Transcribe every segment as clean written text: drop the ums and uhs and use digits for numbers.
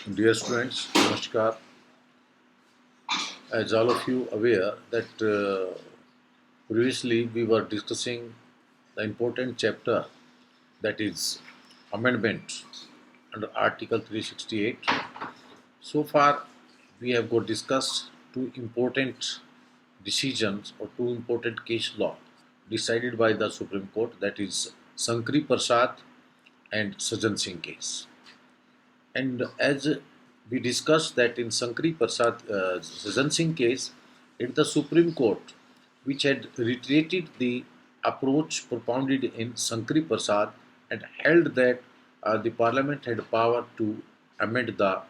Dear students, Namaskar. As all of you aware that previously we were discussing the important chapter, that is amendment under Article 368. So far we have got discussed two important decisions or two important case law decided by the Supreme Court, that is Sankri Prasad and Sajan Singh case. And as we discussed that in Sankri Prasad Sajan Singh case, in the Supreme Court, which had reiterated the approach propounded in Sankri Prasad and held that the Parliament had power to amend the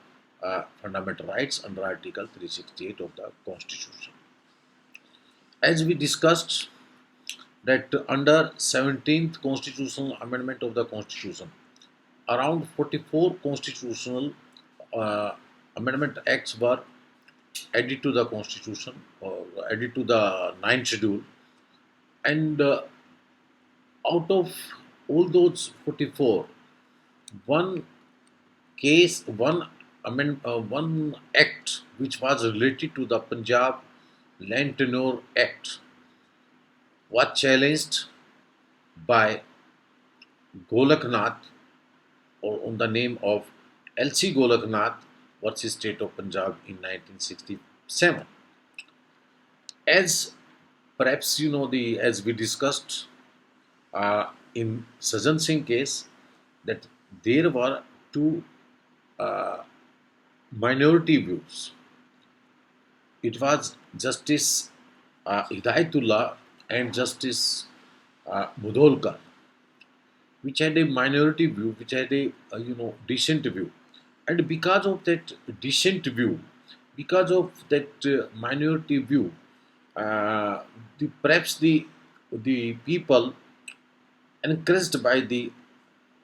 fundamental rights under Article 368 of the Constitution. As we discussed that under 17th Constitutional Amendment of the Constitution, around 44 constitutional uh, amendment acts were added to the constitution or added to the ninth schedule, and out of all those 44, one one act which was related to the Punjab Land Tenure Act was challenged by Golaknath, or on the name of L.C. Golaknath versus State of Punjab in 1967. As perhaps you know, the as we discussed in Sajan Singh case, that there were two uh, minority views. It was Justice Hidayatullah and Justice Mudholkar, which had a minority view, which had a decent view, and because of that decent view, because of that minority view, uh, perhaps the people encouraged by the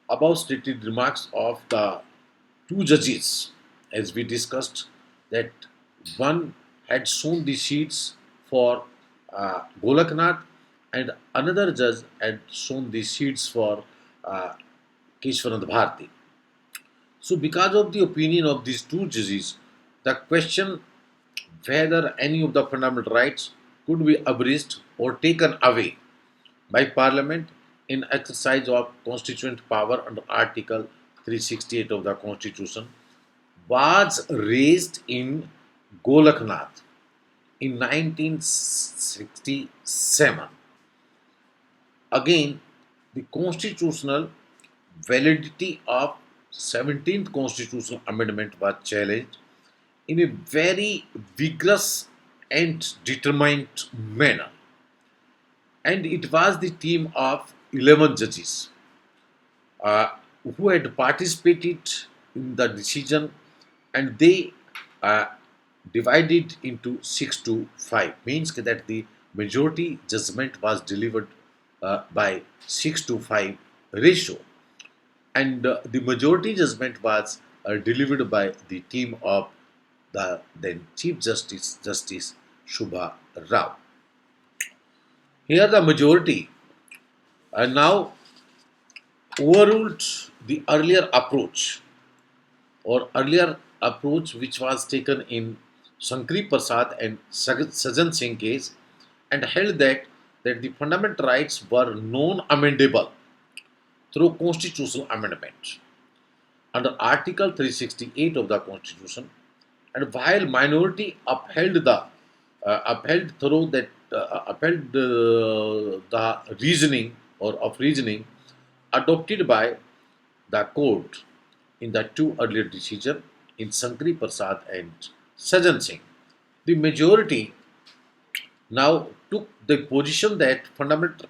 above stated remarks of the two judges, as we discussed, that one had shown the sheets for Golaknath and another judge had shown the sheets for uh, Keshwarand Bharti. So, because of the opinion of these two judges, the question whether any of the fundamental rights could be abridged or taken away by Parliament in exercise of constituent power under Article 368 of the Constitution was raised in Golaknath in 1967. Again, the constitutional validity of 17th Constitutional Amendment was challenged in a very vigorous and determined manner. And it was the team of 11 judges uh, who had participated in the decision, and they uh, divided into 6 to 5, means that the majority judgment was delivered by 6 to 5 ratio, and the majority judgment was delivered by the team of the then Chief Justice, Justice Shubha Rao. Here the majority now overruled the earlier approach which was taken in Shankri Prasad and Sajan Singh case, and held that the fundamental rights were non-amendable through constitutional amendment under Article 368 of the Constitution, and while minority upheld the reasoning or of reasoning adopted by the court in the two earlier decisions in Sankri Prasad and Sajan Singh. The majority now took the position that fundamental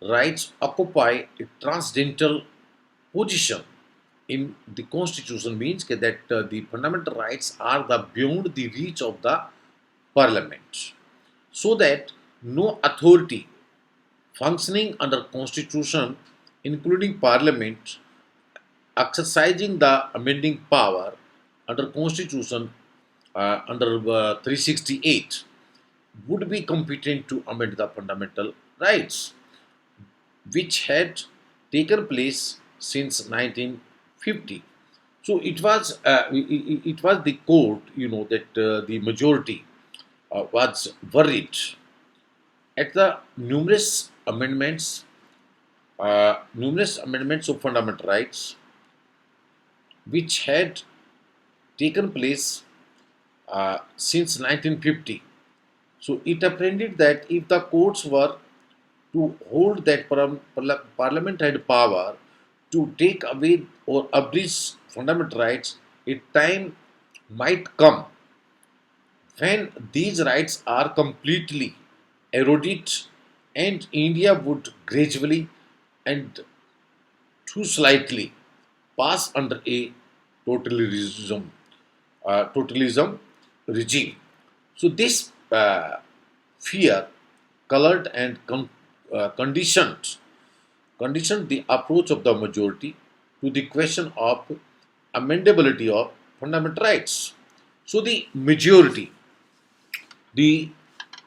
rights occupy a transcendental position in the constitution, means that the fundamental rights are the beyond the reach of the parliament, so that no authority functioning under constitution, including parliament, exercising the amending power under constitution under 368, would be competent to amend the fundamental rights which had taken place since 1950. So it was the court, that the majority was worried at the numerous amendments of fundamental rights which had taken place since 1950. So it apprehended that if the courts were to hold that Parliament had power to take away or abridge fundamental rights, a time might come when these rights are completely eroded and India would gradually and too slightly pass under a totalitarianism, totalism regime. So this fear colored and conditioned the approach of the majority to the question of amendability of fundamental rights. So the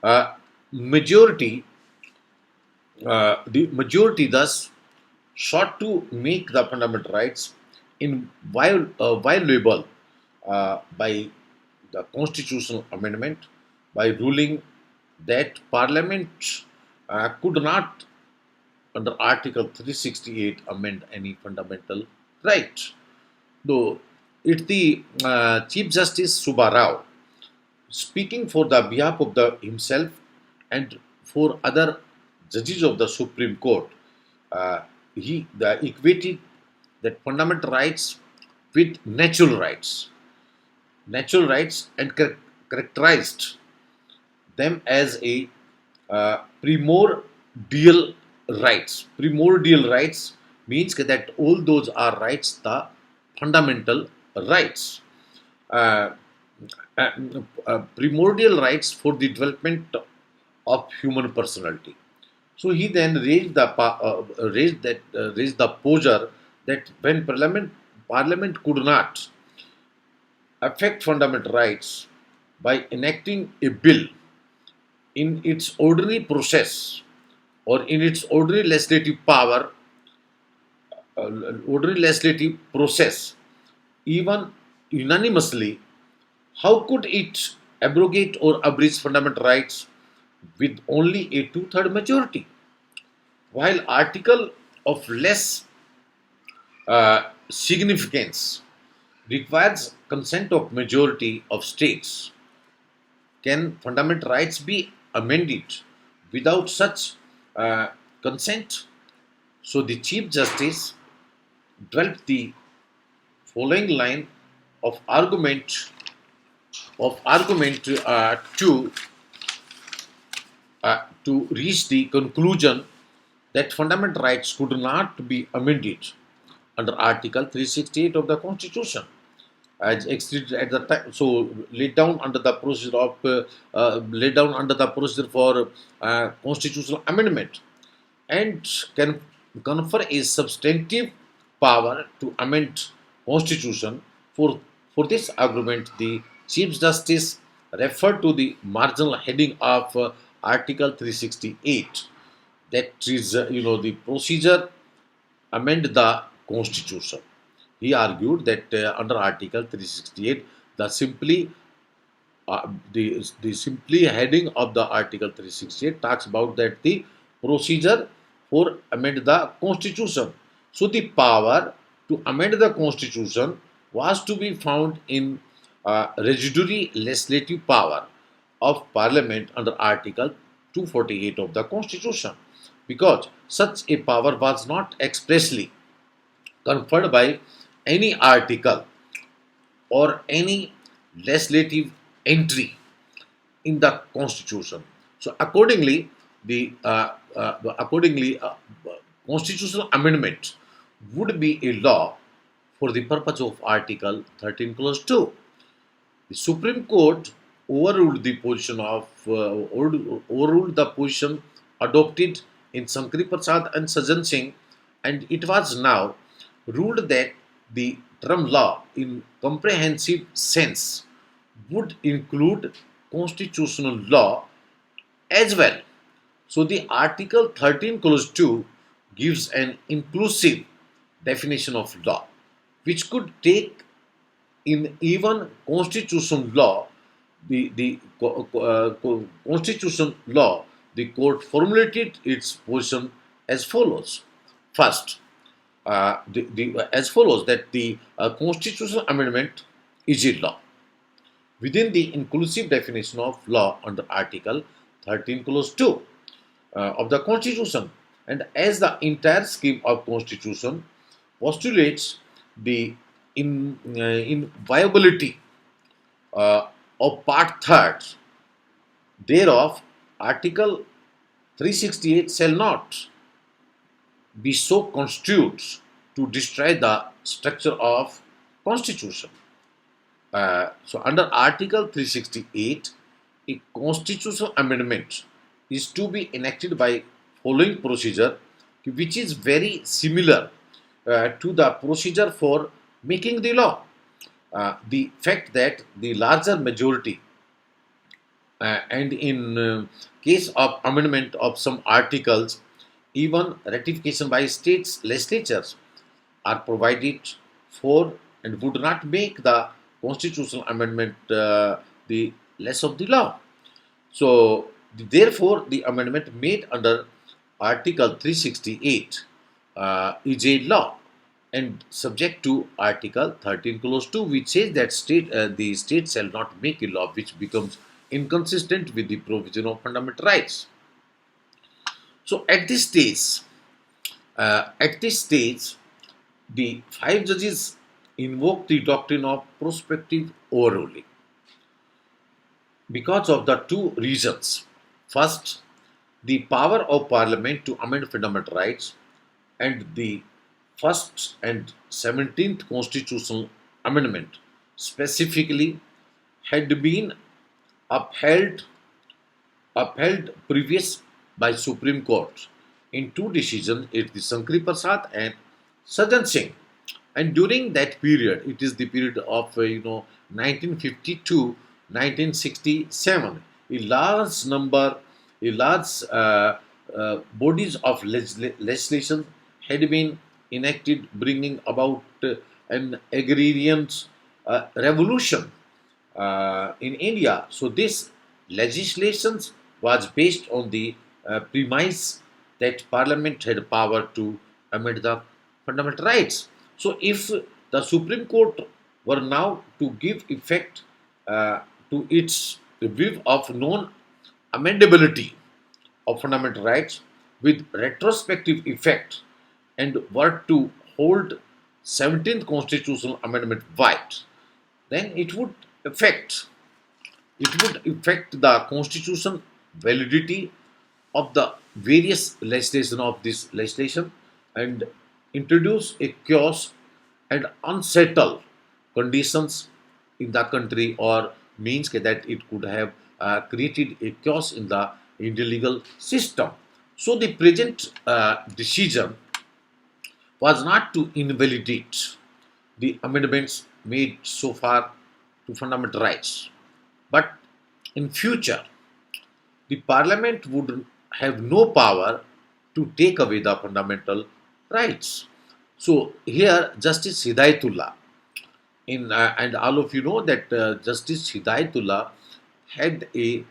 uh, majority, the majority thus sought to make the fundamental rights inviolable by the constitutional amendment by ruling that Parliament could not, under Article 368, amend any fundamental right. Though it's the Chief Justice Subbarao speaking for the behalf of the himself and for other judges of the Supreme Court. Uh, he the equated that fundamental rights with natural rights, and characterized them as a primordial rights. Primordial rights means that all those are rights, the fundamental rights. Uh, uh, Primordial rights for the development of human personality. So he then raised the posture that when Parliament could not affect fundamental rights by enacting a bill in its ordinary process or in its ordinary legislative process, even unanimously, how could it abrogate or abridge fundamental rights with only a two-third majority? While article of less significance requires consent of majority of states, can fundamental rights be amended without such uh, consent? So the Chief Justice developed the following line of argument to reach the conclusion that fundamental rights could not be amended under Article 368 of the Constitution, as exceeded at the time. So laid down under the procedure for constitutional amendment, and can confer a substantive power to amend constitution. For this argument, the Chief Justice referred to the marginal heading of Article 368, that is, the procedure amend the constitution. He argued that under Article 368, the simply the simply heading of the Article 368 talks about that the procedure for amend the constitution. So the power to amend the constitution was to be found in residuary legislative power of parliament under Article 248 of the constitution, because such a power was not expressly conferred by any article or any legislative entry in the constitution. So accordingly, constitutional amendment would be a law for the purpose of Article 13 clause 2. The Supreme Court overruled the position adopted in Sankari Prasad and Sajan Singh, and it was now ruled that the term law in comprehensive sense would include constitutional law as well. So the Article 13 clause 2 gives an inclusive definition of law, which could take in even constitutional law, the constitutional law, the court formulated its position as follows. First, as follows that the constitutional amendment is a law within the inclusive definition of law under Article 13 Clause 2 of the Constitution, and as the entire scheme of Constitution postulates the inviolability of Part 3rd thereof, Article 368 shall not be so construed to destroy the structure of Constitution. So under Article 368, a constitutional amendment is to be enacted by following procedure, which is very similar to the procedure for making the law. The fact that the larger majority and in case of amendment of some articles, even ratification by states legislatures are provided for and would not make the constitutional amendment the less of the law. So, therefore, the amendment made under Article 368 is a law and subject to Article 13 Clause 2, which says that the state shall not make a law which becomes inconsistent with the provision of fundamental rights. So, at this stage, the five judges invoke the doctrine of prospective overruling because of the two reasons. First, the power of Parliament to amend fundamental rights, and the first and 17th constitutional amendment specifically had been upheld previous by Supreme Court in two decisions, it is Sankri Prasad and Sajan Singh. And during that period, it is the period of 1952 1967, a large number, a large bodies of legislation had been enacted, bringing about an agrarian revolution in India. So this legislation was based on the premise that Parliament had power to amend the fundamental rights. So if the Supreme Court were now to give effect to its view of non-amendability of fundamental rights with retrospective effect and were to hold 17th constitutional amendment void, then it would affect the constitution validity of the various legislation of this legislation and introduce a chaos and unsettled conditions in the country, or means that it could have created a chaos in the Indian legal system. So the present decision was not to invalidate the amendments made so far to fundamental rights, but in future the parliament would have no power to take away the fundamental rights. So here Justice Hidayatullah, and all of you know that Justice Hidayatullah had a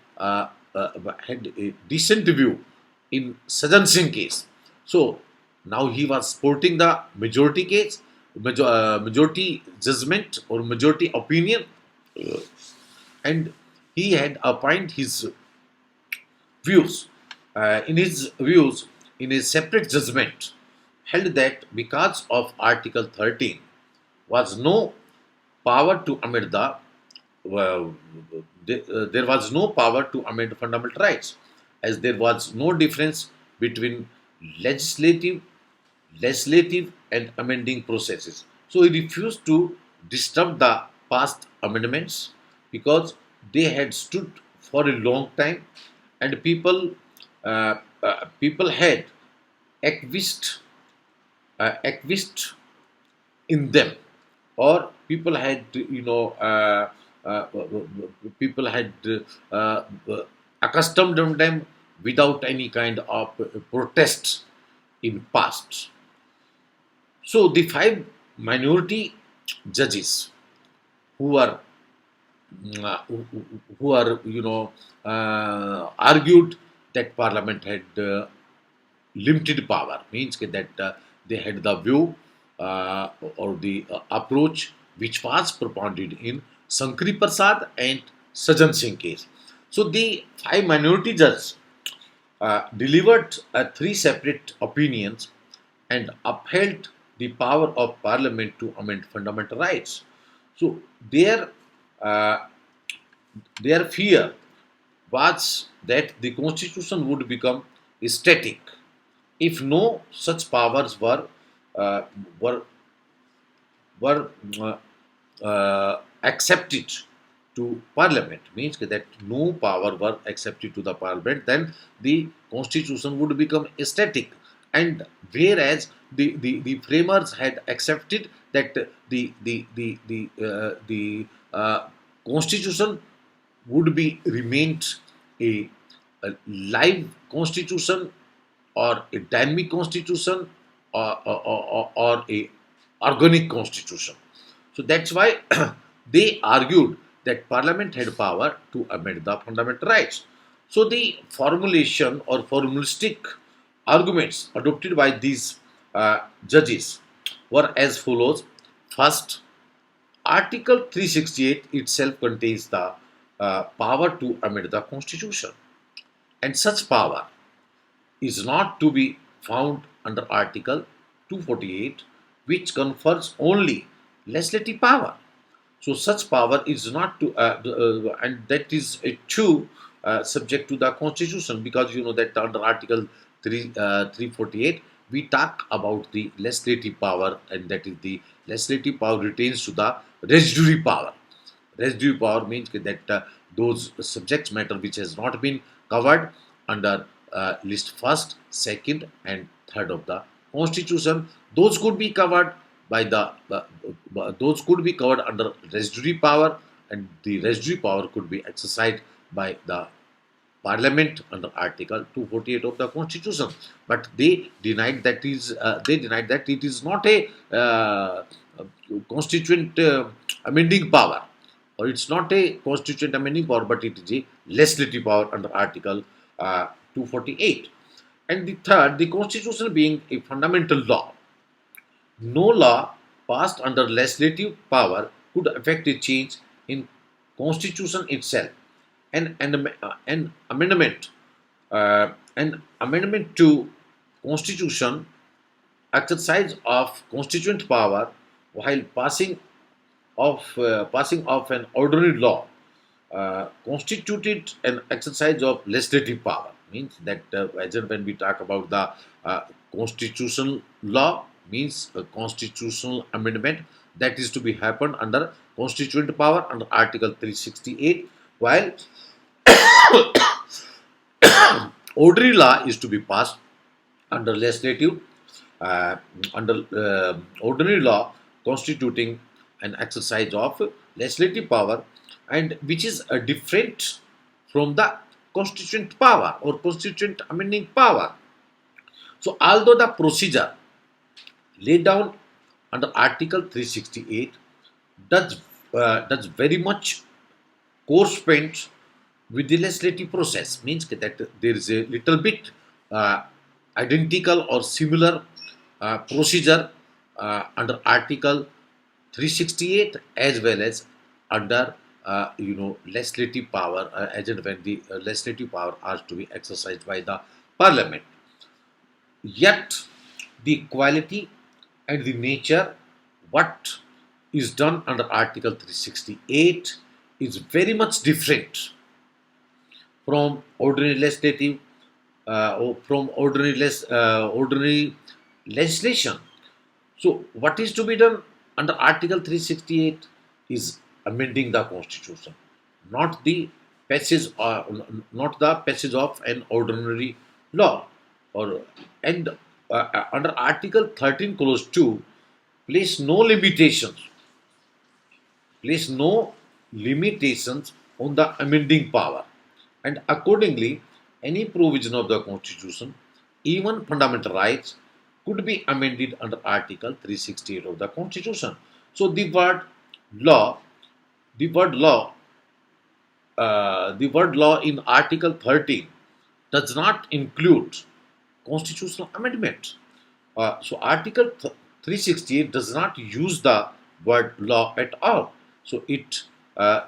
had a decent view in Sajan Singh case. So now he was supporting the majority case, majority judgment or majority opinion, and he had appointed his views. In his views, in a separate judgment, held that because of Article 13 was no power to amend well, there was no power to amend fundamental rights, as there was no difference between legislative, legislative and amending processes. So he refused to disturb the past amendments because they had stood for a long time, and people had acquiesced acquiesced in them, or people had uh, people had accustomed on them without any kind of protest in past. So the five minority judges who are who are argued that Parliament had limited power, means that they had the view or the approach which was propounded in Sankari Prasad and Sajan Singh case. So the five minority judges delivered three separate opinions and upheld the power of Parliament to amend fundamental rights. So uh, their fear was that the constitution would become static if no such powers uh, were were accepted to parliament, means that no power were accepted to the parliament, then the constitution would become static. And whereas the framers had accepted that the constitution would be remained a live constitution or a dynamic constitution or a organic constitution. So that's why they argued that Parliament had power to amend the fundamental rights. So the formulation or formalistic arguments adopted by these judges were as follows. First, Article 368 itself contains the power to amend the constitution, and such power is not to be found under Article 248, which confers only legislative power. So such power is not to, and that is true subject to the Constitution, because you know that under Article 348 we talk about the legislative power, and that is the legislative power retains to the residuary power. Residuary power means that those subject matter which has not been covered under list first, second, and third of the Constitution, those could be covered by those could be covered under residuary power, and the residuary power could be exercised by the Parliament under Article 248 of the Constitution. But they denied that it is not a constituent amending power, or it's not a constituent amending power, but it is a legislative power under Article 248. And the third, the Constitution being a fundamental law, no law passed under legislative power could affect a change in Constitution itself. An amendment, an amendment to Constitution, exercise of constituent power while passing of an ordinary law constituted an exercise of legislative power. Means that as and when we talk about the constitutional law, means a constitutional amendment that is to be happened under constituent power under Article 368, while ordinary law is to be passed under legislative uh, under ordinary law constituting an exercise of legislative power, and which is different from the constituent power or constituent amending power. So although the procedure laid down under Article 368 does very much correspond with the legislative process, means that there is a little bit uh, identical or similar procedure under Article 368 as well as under legislative power, as and when the legislative power are to be exercised by the Parliament. Yet the quality and the nature what is done under Article 368 is very much different from ordinary legislative or from ordinary legislation. So, what is to be done under Article 368 is amending the Constitution, not the not the passage of an ordinary law. Or and under Article 13, Clause 2, place no limitations, place no limitations on the amending power, and accordingly, any provision of the Constitution, even fundamental rights, could be amended under Article 368 of the Constitution. So law, the word law, the word law in Article 13 does not include constitutional amendment. So Article 368 does not use the word law at all. So it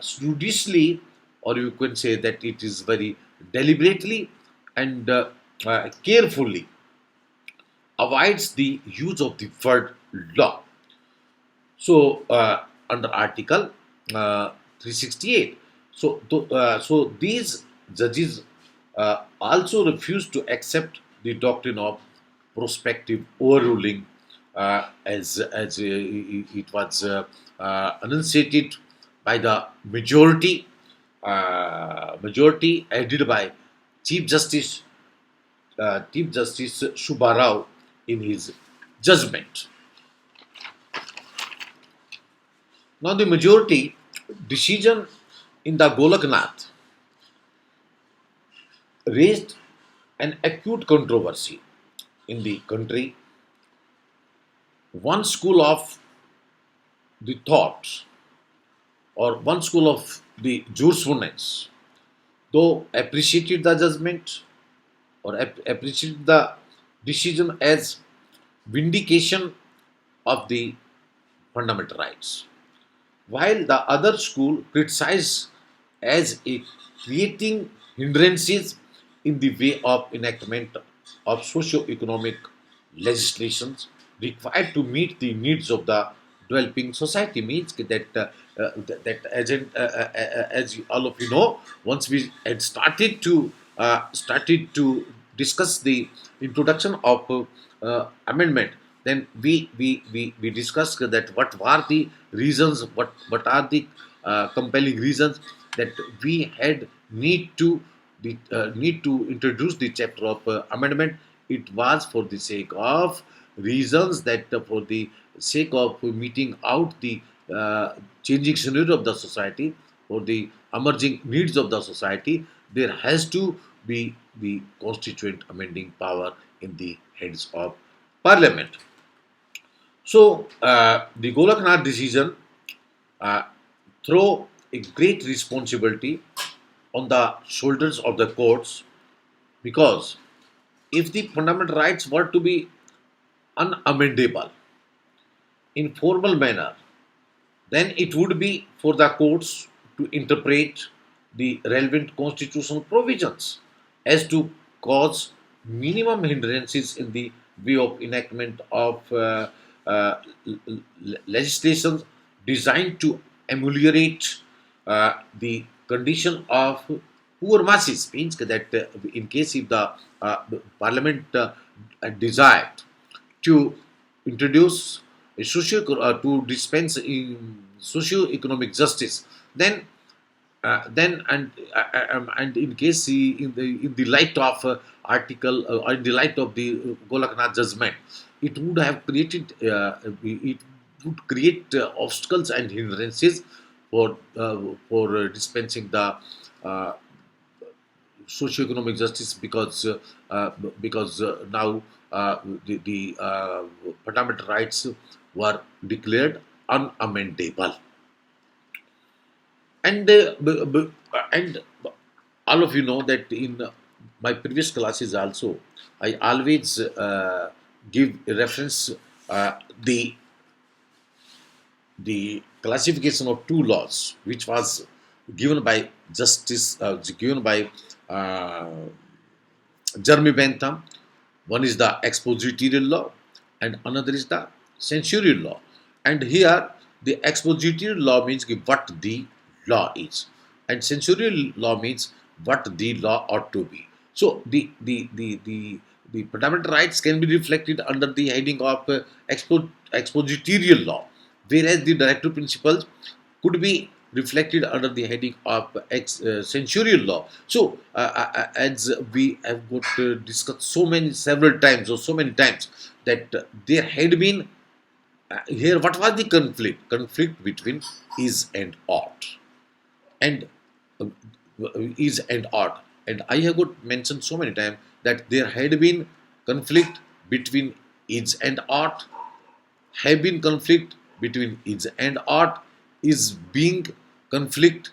judiciously, or you can say that it is very deliberately and carefully avoids the use of the word law. So under Article 368, so these judges also refused to accept the doctrine of prospective overruling, as it was enunciated by the majority headed by Chief Justice Chief Justice Subbarao in his judgment. Now, the majority decision in the Golaknath raised an acute controversy in the country. One school of the thought, or one school of the jurisprudence, though appreciated the judgment, or appreciated the decision as vindication of the fundamental rights, while the other school criticized as a creating hindrances in the way of enactment of socio-economic legislations required to meet the needs of the developing society. Means that as all of you know, once we had started to discuss the introduction of amendment, then we discussed that what were the reasons, what are the compelling reasons that we had need to introduce the chapter of amendment. It was for the sake of reasons that for the sake of meeting out the changing scenario of the society, for the emerging needs of the society, there has to be the constituent amending power in the heads of parliament. So the Golaknath decision uh, throw a great responsibility on the shoulders of the courts, because if the fundamental rights were to be unamendable in formal manner, then it would be for the courts to interpret the relevant constitutional provisions as to cause minimum hindrances in the way of enactment of legislation designed to ameliorate the condition of poor masses. Means that in case if the parliament desired to introduce a to dispense in socio-economic justice, then and in case in the light of in the light of the Golaknath judgment, it would have created it would create obstacles and hindrances for dispensing the uh, socio-economic justice, because now the fundamental rights were declared unamendable. And and all of you know that in my previous classes also, I always give a reference the the classification of two laws, which was given by given by uh, Jeremy Bentham. One is the expositorial law, and another is the censorial law. And here, the expositorial law means what the law is, and censorial law means what the law ought to be. So the fundamental rights can be reflected under the heading of expositorial law, whereas the directive principles could be reflected under the heading of censorial law. So, as we have got discussed several times, or so many times, that there had been here, what was the conflict? Conflict between is and ought, and uh, is and ought. And I have got mentioned so many times that there had been conflict between is and ought, have been conflict between is and ought is being conflict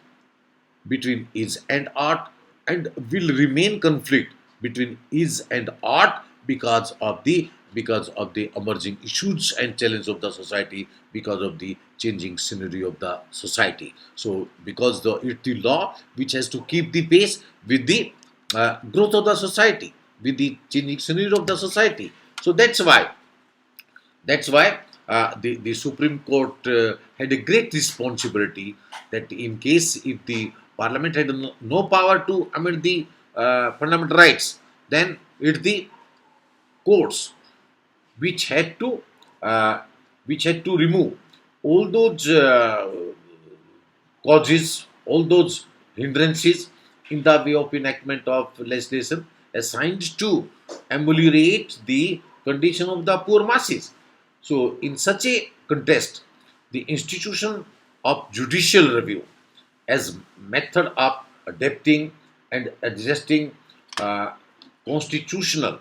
between is and ought, and will remain conflict between is and ought because of the emerging issues and challenges of the society, because of the changing scenery of the society. So because it's the law which has to keep the pace with the growth of the society, with the changing scenario of the society. So that's why the Supreme Court had a great responsibility, that in case if the Parliament had no power to amend the fundamental rights, then it's the courts which had to uh, remove all those causes, all those hindrances in the way of enactment of legislation assigned to ameliorate the condition of the poor masses. So, in such a context, the institution of judicial review as method of adapting and adjusting uh, constitutional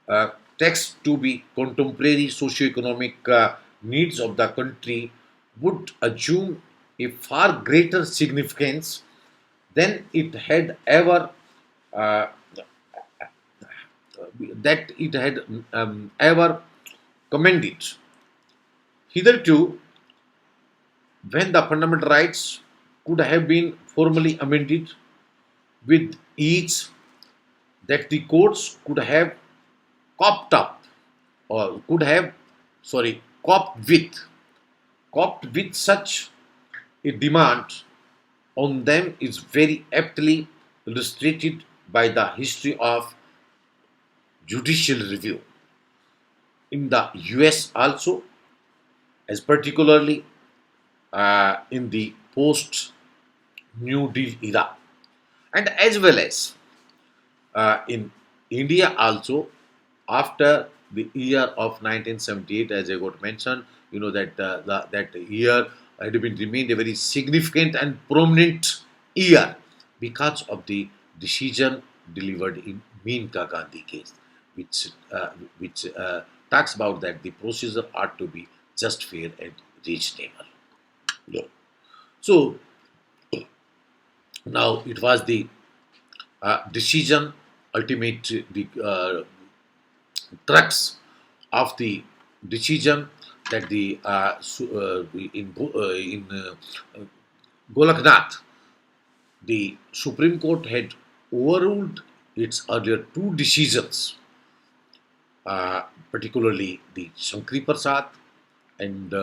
uh, text to be contemporary socio-economic needs of the country would assume a far greater significance than it had ever uh, ever commended. Hitherto, when the fundamental rights could have been formally amended with ease, that the courts could have copped up, or could have, sorry, copped with such a demand on them is very aptly illustrated by the history of judicial review in the US also, as particularly in the post New Deal era, and as well as in India also after the year of 1978, as I got mentioned. You know that that year had been remained a very significant and prominent year because of the decision delivered in Meenka Gandhi case, which talks about that the procedure ought to be just, fair, and reasonable. Yeah. So now it was the decision, ultimate the crux of the decision, that in Golaknath, the Supreme Court had overruled its earlier two decisions, uh, particularly the Shankri Prasad and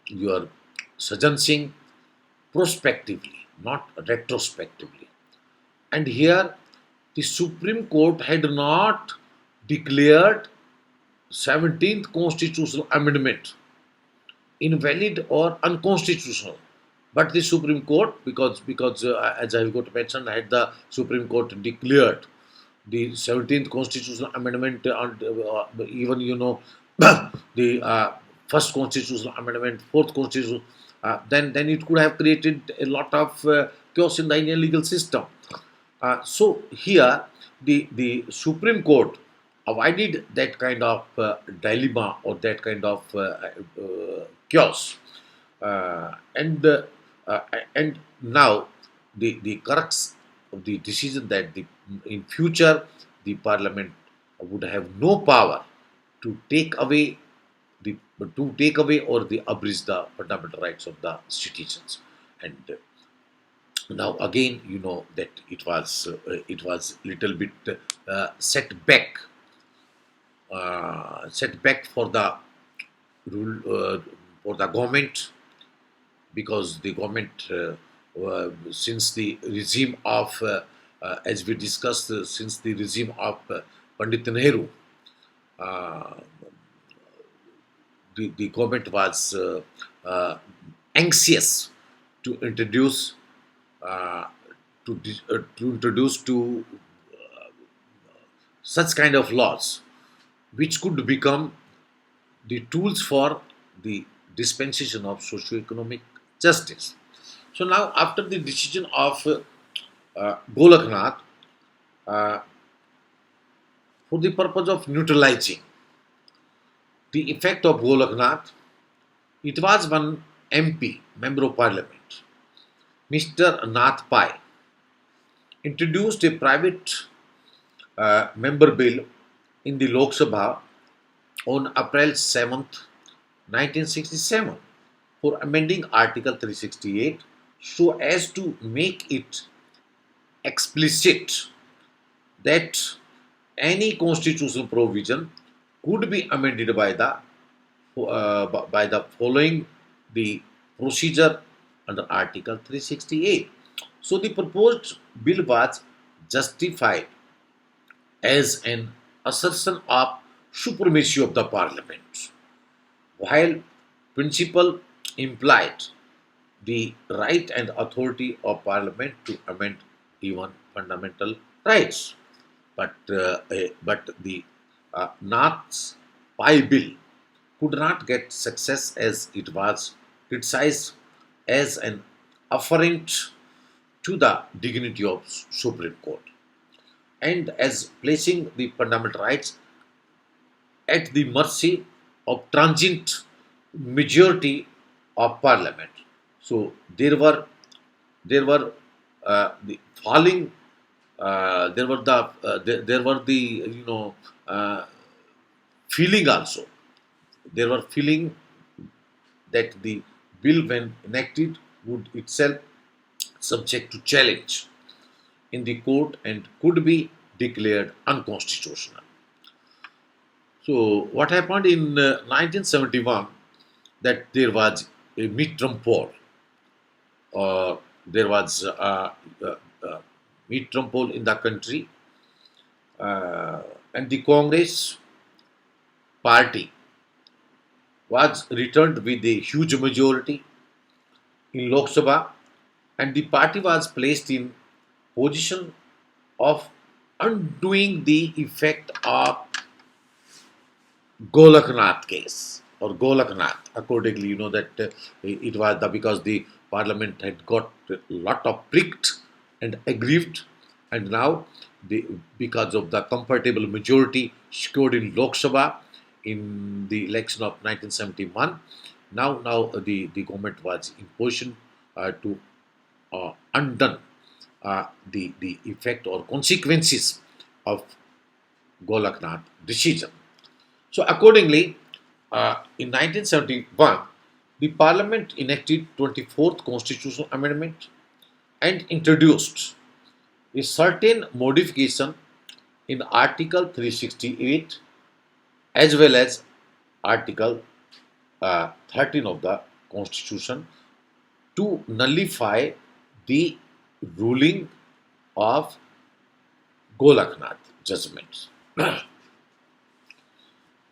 your Sajan Singh, prospectively, not retrospectively. And here, the Supreme Court had not declared 17th constitutional amendment invalid or unconstitutional. But the Supreme Court, because as I got mentioned, had the Supreme Court declared the 17th constitutional amendment, even the first constitutional amendment, fourth constitutional, then it could have created a lot of chaos in the Indian legal system. So here, the Supreme Court avoided that kind of dilemma or that kind of chaos, and uh, and now the crux of the decision, that in future the Parliament would have no power to take away or the abridge the fundamental rights of the citizens. And now again, you know that it was little bit set back for the rule, for the government, because the government, since the regime of as we discussed, since the regime of Pandit Nehru, uh, the government was anxious to introduce uh, to introduce to such kind of laws which could become the tools for the dispensation of socio-economic justice. So now, after the decision of Golaknath, uh, for the purpose of neutralizing the effect of Golaknath, It was one MP, Member of Parliament, Mr. Nath Pai, introduced a private member bill in the Lok Sabha on April 7th, 1967, for amending Article 368 so as to make it explicit that any constitutional provision could be amended by the following the procedure under Article 368. So the proposed bill was justified as an assertion of supremacy of the parliament, while principle implied the right and authority of parliament to amend even fundamental rights. But the Nath's Pi bill could not get success as it was criticized as an affront to the dignity of Supreme Court and as placing the fundamental rights at the mercy of transient majority of parliament. So there were the falling. There were the uh, feeling also. There were feeling that the bill, when enacted, would itself subject to challenge in the court and could be declared unconstitutional. So what happened in 1971, that there was a midterm poll, or there was midterm poll in the country, and the Congress party was returned with a huge majority in Lok Sabha, and the party was placed in position of undoing the effect of Golaknath case or Golaknath. Accordingly, you know that it was because the parliament had got a lot of pricked and aggrieved, and now because of the comfortable majority scored in Lok Sabha in the election of 1971, now the government was in position to undone the effect or consequences of Golaknath decision. So accordingly, in 1971, the Parliament enacted 24th Constitutional Amendment and introduced a certain modification in Article 368 as well as Article 13 of the Constitution to nullify the ruling of Golaknath judgments.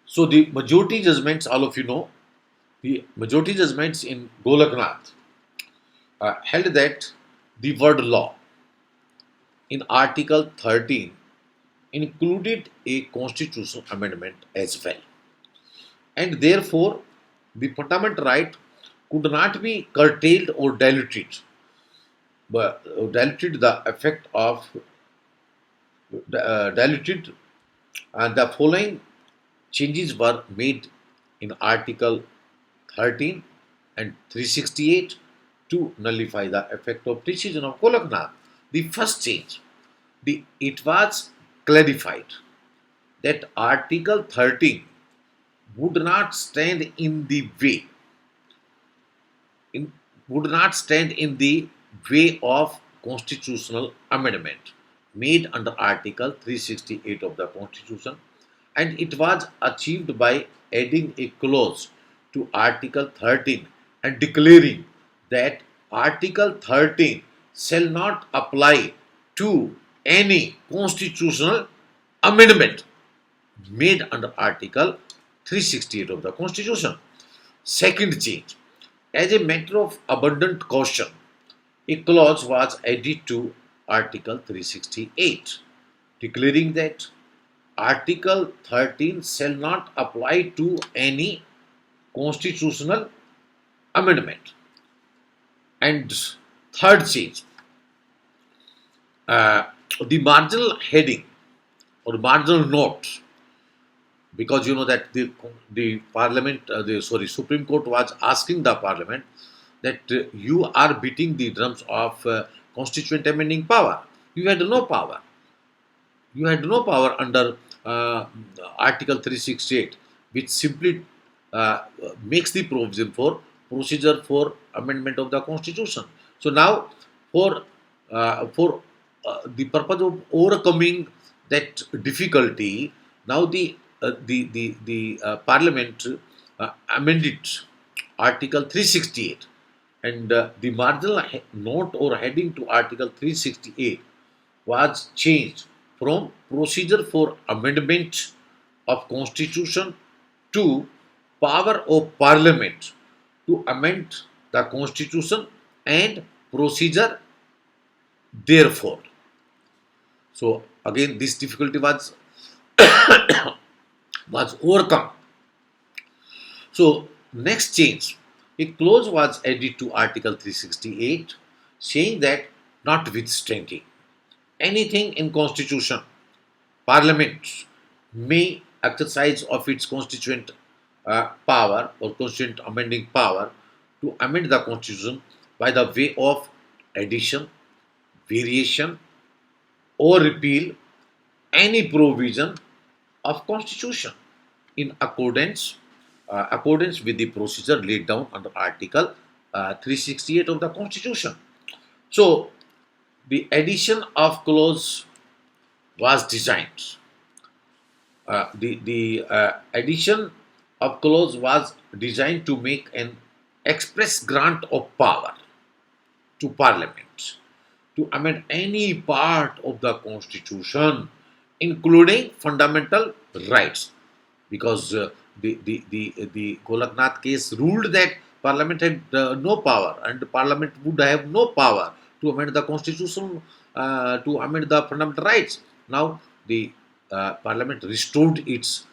So the majority judgments, all of you know, the majority judgments in Golaknath held that the word law in Article 13 included a constitutional amendment as well, and therefore the fundamental right could not be curtailed or diluted, but diluted the effect of diluted, and the following changes were made in Article 13 and 368 to nullify the effect of decision of Golaknath. The first change, it was clarified that Article 13 would not stand in the way in, would not stand in the way of constitutional amendment made under Article 368 of the Constitution, and it was achieved by adding a clause to Article 13 and declaring that Article 13 shall not apply to any constitutional amendment made under Article 368 of the Constitution. Second change, as a matter of abundant caution, a clause was added to Article 368 declaring that Article 13 shall not apply to any constitutional amendment. And third change, uh, the marginal heading or marginal note because you know that the Parliament, the sorry, Supreme Court was asking the Parliament that you are beating the drums of constituent amending power. You had no power. You had no power under Article 368, which simply makes the provision for procedure for amendment of the Constitution. So now, for the purpose of overcoming that difficulty, now the Parliament amended Article 368, and the marginal note or heading to Article 368 was changed from procedure for amendment of constitution to power of parliament to amend the constitution and procedure therefore. So again this difficulty was overcome. So next change, a clause was added to Article 368 saying that notwithstanding anything in constitution, Parliament may exercise of its constituent power or constituent amending power to amend the constitution by the way of addition, variation, or repeal any provision of constitution in accordance with the procedure laid down under Article 368 of the Constitution. So the addition of clause was designed. The addition of clause was designed to make an express grant of power to Parliament to amend any part of the Constitution, including fundamental rights, because the Golaknath case ruled that Parliament had no power, and Parliament would have no power to amend the Constitution, to amend the fundamental rights. Now the Parliament restored its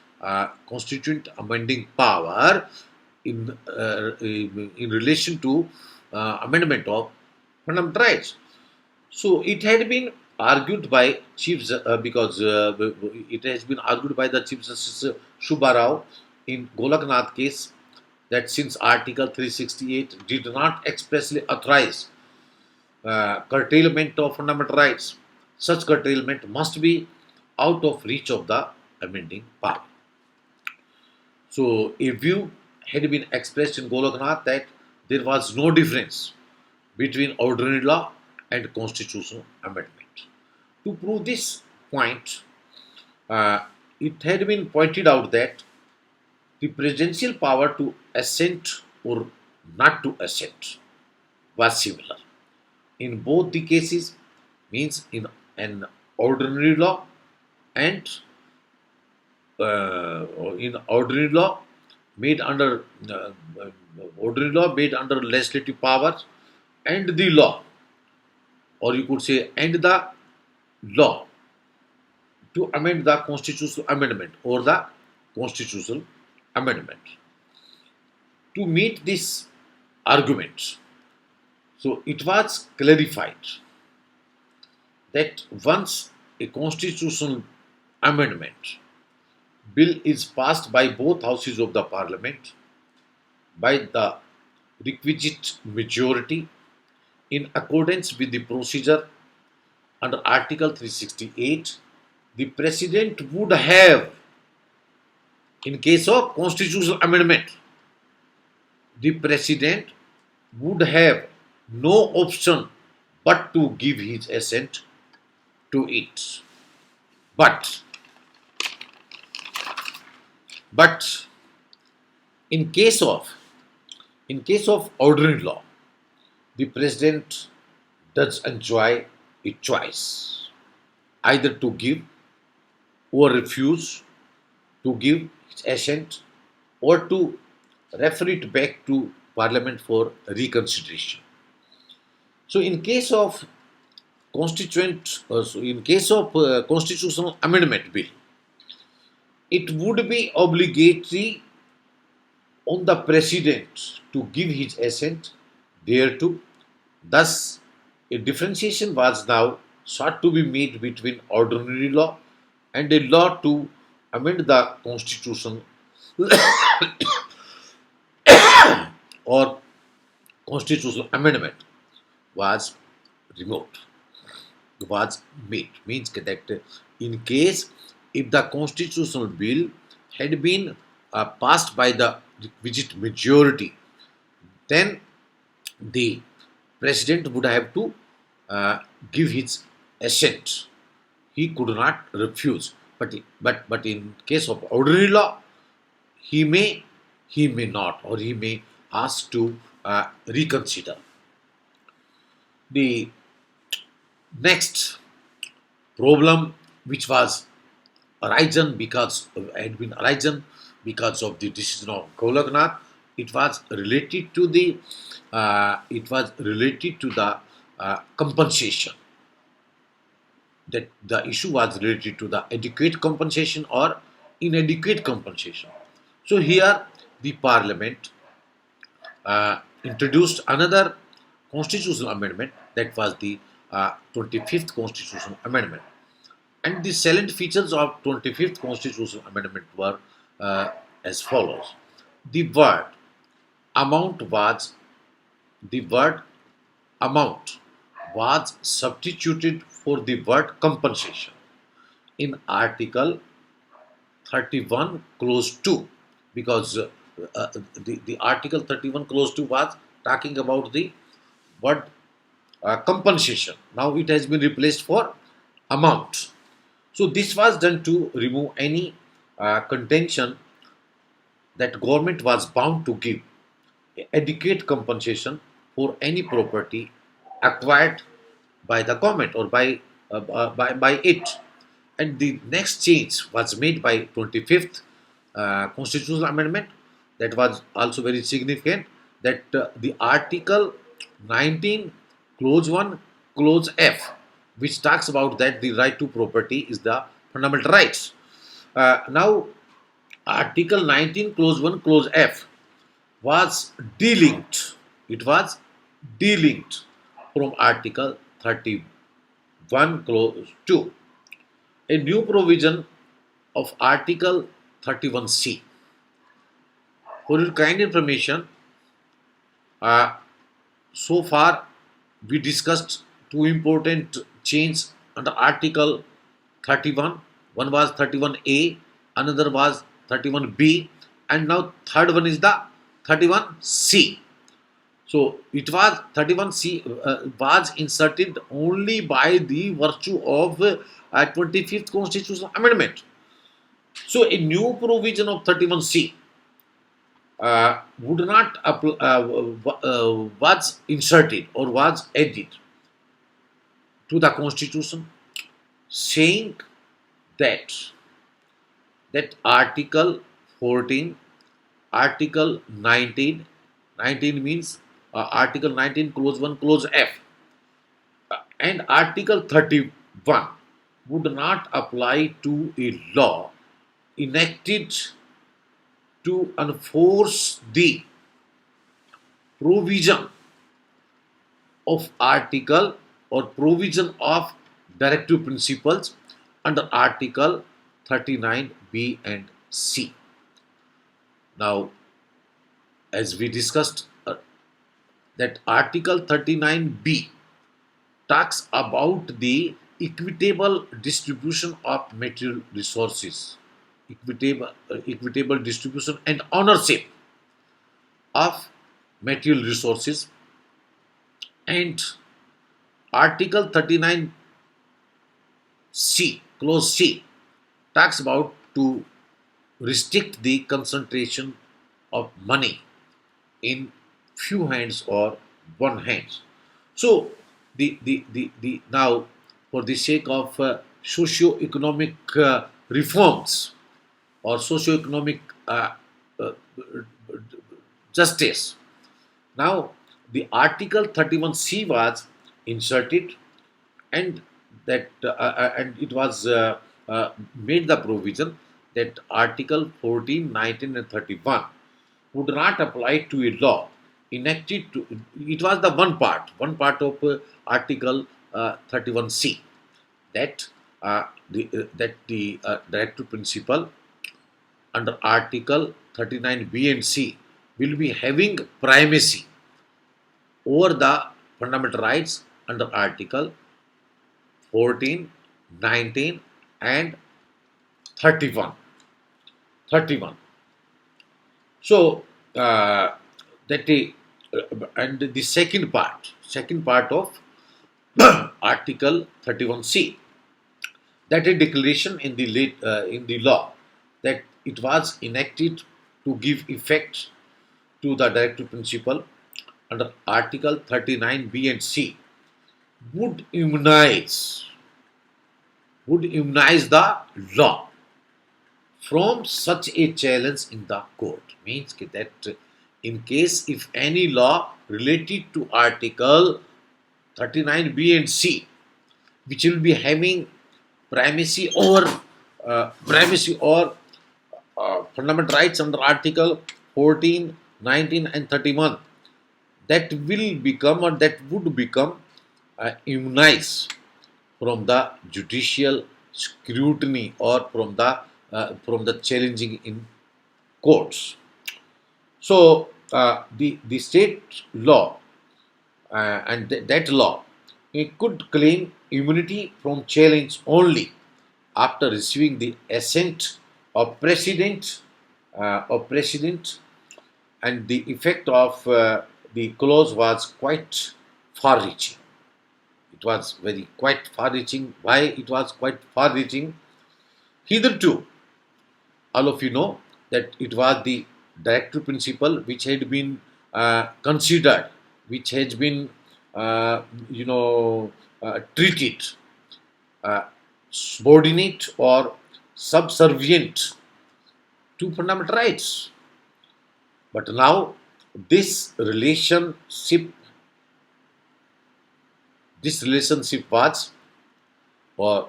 constituent amending power in relation to amendment of fundamental rights. So it had been argued by because it has been argued by the Chief Justice Shubbarao in Golaknath case that since Article 368 did not expressly authorize curtailment of fundamental rights, such curtailment must be out of reach of the amending power. So a view had been expressed in Golaknath that there was no difference between ordinary law and constitutional amendment. To prove this point, it had been pointed out that the presidential power to assent or not to assent was similar. In both the cases, means in an ordinary law and in uh, ordinary law made under legislative powers and the law, or you could say and the law to amend the constitutional amendment or the constitutional amendment. To meet this argument, so it was clarified that once a constitutional amendment bill is passed by both houses of the parliament by the requisite majority in accordance with the procedure under Article 368, the President would have, in case of constitutional amendment, the President would have no option but to give his assent to it. But, but in case of ordinary law, the President does enjoy a choice either to give or refuse to give its assent or to refer it back to Parliament for reconsideration. So, in case of constitutional amendment bill, it would be obligatory on the President to give his assent thereto. Thus, a differentiation was now sought to be made between ordinary law and a law to amend the constitution or constitutional amendment was removed, was made. Means that in case if the constitutional bill had been passed by the requisite majority, then the president would have to uh, give his assent. He could not refuse. But in case of ordinary law, he may he may not, or he may ask to reconsider. The next problem which was arisen because had been arisen because of the decision of Golaknath, it was related to the compensation. That the issue was related to the adequate compensation or inadequate compensation. So here the parliament introduced another constitutional amendment, that was the 25th constitutional amendment. And the salient features of 25th constitutional amendment were as follows. The word amount was the word amount was substituted for the word compensation in Article 31 clause 2, because the Article 31 clause 2 was talking about the word compensation. Now it has been replaced for amount. So this was done to remove any contention that government was bound to give adequate compensation for any property acquired by the government or by it. And the next change was made by 25th constitutional amendment, that was also very significant, that the article 19 clause 1 clause f, which talks about that the right to property is the fundamental rights. Now article 19 clause 1 clause f was delinked. It was delinked from article 31 clause 2. A new provision of article 31c. For your kind information, uh, so far we discussed two important changes under article 31. One was 31a, another was 31b, and now third one is the 31c. So it was 31c was inserted only by the virtue of 25th constitutional amendment. So a new provision of 31c would not was inserted or was added to the constitution, saying that article 14, article 19, 19 means article 19 clause 1 clause f, and article 31 would not apply to a law enacted to enforce the provision of article or provision of directive principles under article 39b and c. Now, as we discussed, that article 39b talks about the equitable distribution of material resources, equitable distribution and ownership of material resources, and article 39c clause c talks about to restrict the concentration of money in few hands or one hand. So the now, for the sake of socio-economic reforms or socio-economic uh, justice, now the article 31c was inserted, and that and it was made the provision that article 14, 19 and 31 would not apply to a law enacted to, it was the one part of article 31c, that the directive principle under Article 39B and C will be having primacy over the fundamental rights under Article 14, 19, and 31. 31. So that and the second part of Article 31C, that a declaration in the in the law that it was enacted to give effect to the directive principle under Article 39B and C would immunize the law from such a challenge in the court. Means that in case if any law related to Article 39B and C, which will be having primacy or fundamental rights under Article 14, 19, and 31, that will become or that would become immunized from the judicial scrutiny or from the challenging in courts. So the state law and that law, it could claim immunity from challenge only after receiving the assent of president, and the effect of the clause was quite far-reaching. It was very quite far-reaching. Why it was quite far-reaching? Hitherto, all of you know that it was the directive principle which had been considered, which has been treated uh, subordinate or subservient to fundamental rights. But now this relationship, this relationship was, or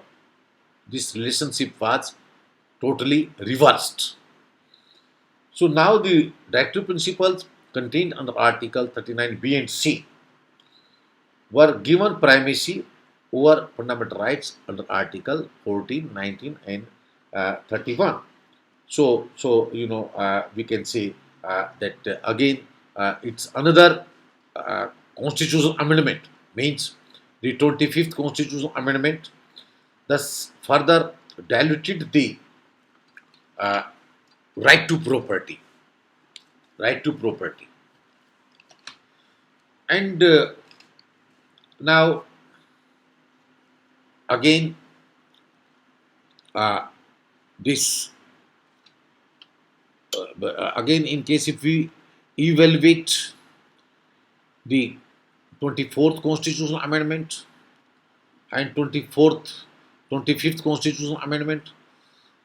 this relationship was totally reversed. So now the directive principles contained under Article 39B and C were given primacy over fundamental rights under Article 14, 19, and 31. So we can say that again it's another constitutional amendment, means the 25th constitutional amendment thus further diluted the uh, right to property, right to property. And now again uh, this again, in case if we evaluate the 24th constitutional amendment and 25th constitutional amendment,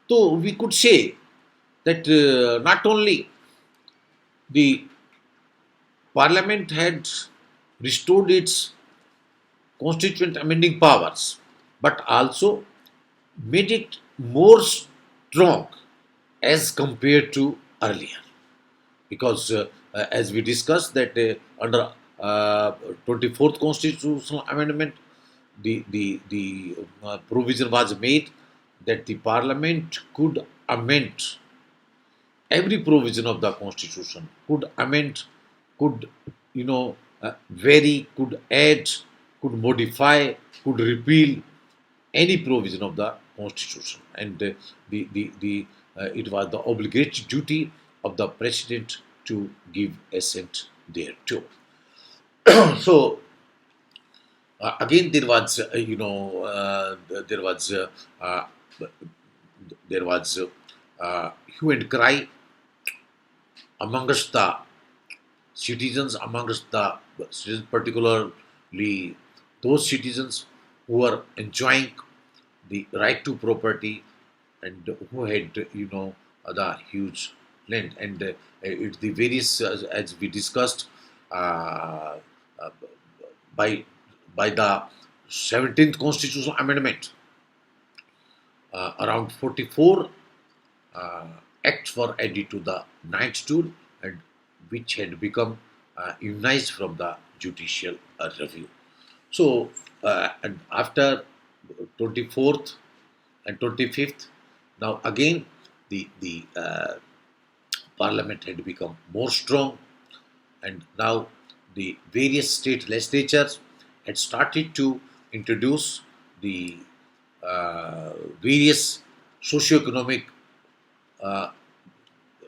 so we could say that not only the parliament had restored its constituent amending powers, but also made it more strong as compared to earlier. Because as we discussed that under 24th constitutional amendment, the provision was made that the parliament could amend every provision of the constitution, could amend, could vary, could add, could modify, could repeal any provision of the constitution, and it was the obligatory duty of the president to give assent thereto. So again there was uh, there was hue and cry amongst the citizens, particularly those citizens who were enjoying the right to property and who had the huge land, and it's the various as we discussed uh, uh, by the 17th constitutional amendment, around 44 uh, acts were added to the ninth schedule, and which had become immunized from the judicial review. So and after 24th and 25th, now again the parliament had become more strong, and now the various state legislatures had started to introduce the uh, various socioeconomic uh,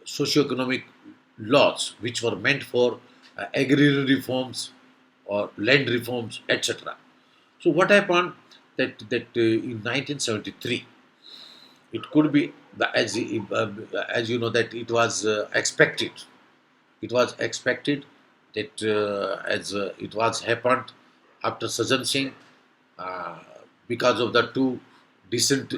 socioeconomic laws which were meant for agrarian reforms or land reforms, etc. So what happened that in 1973 it could be as you know that it was expected that as it was happened after Sajan Singh, uh, because of the two decent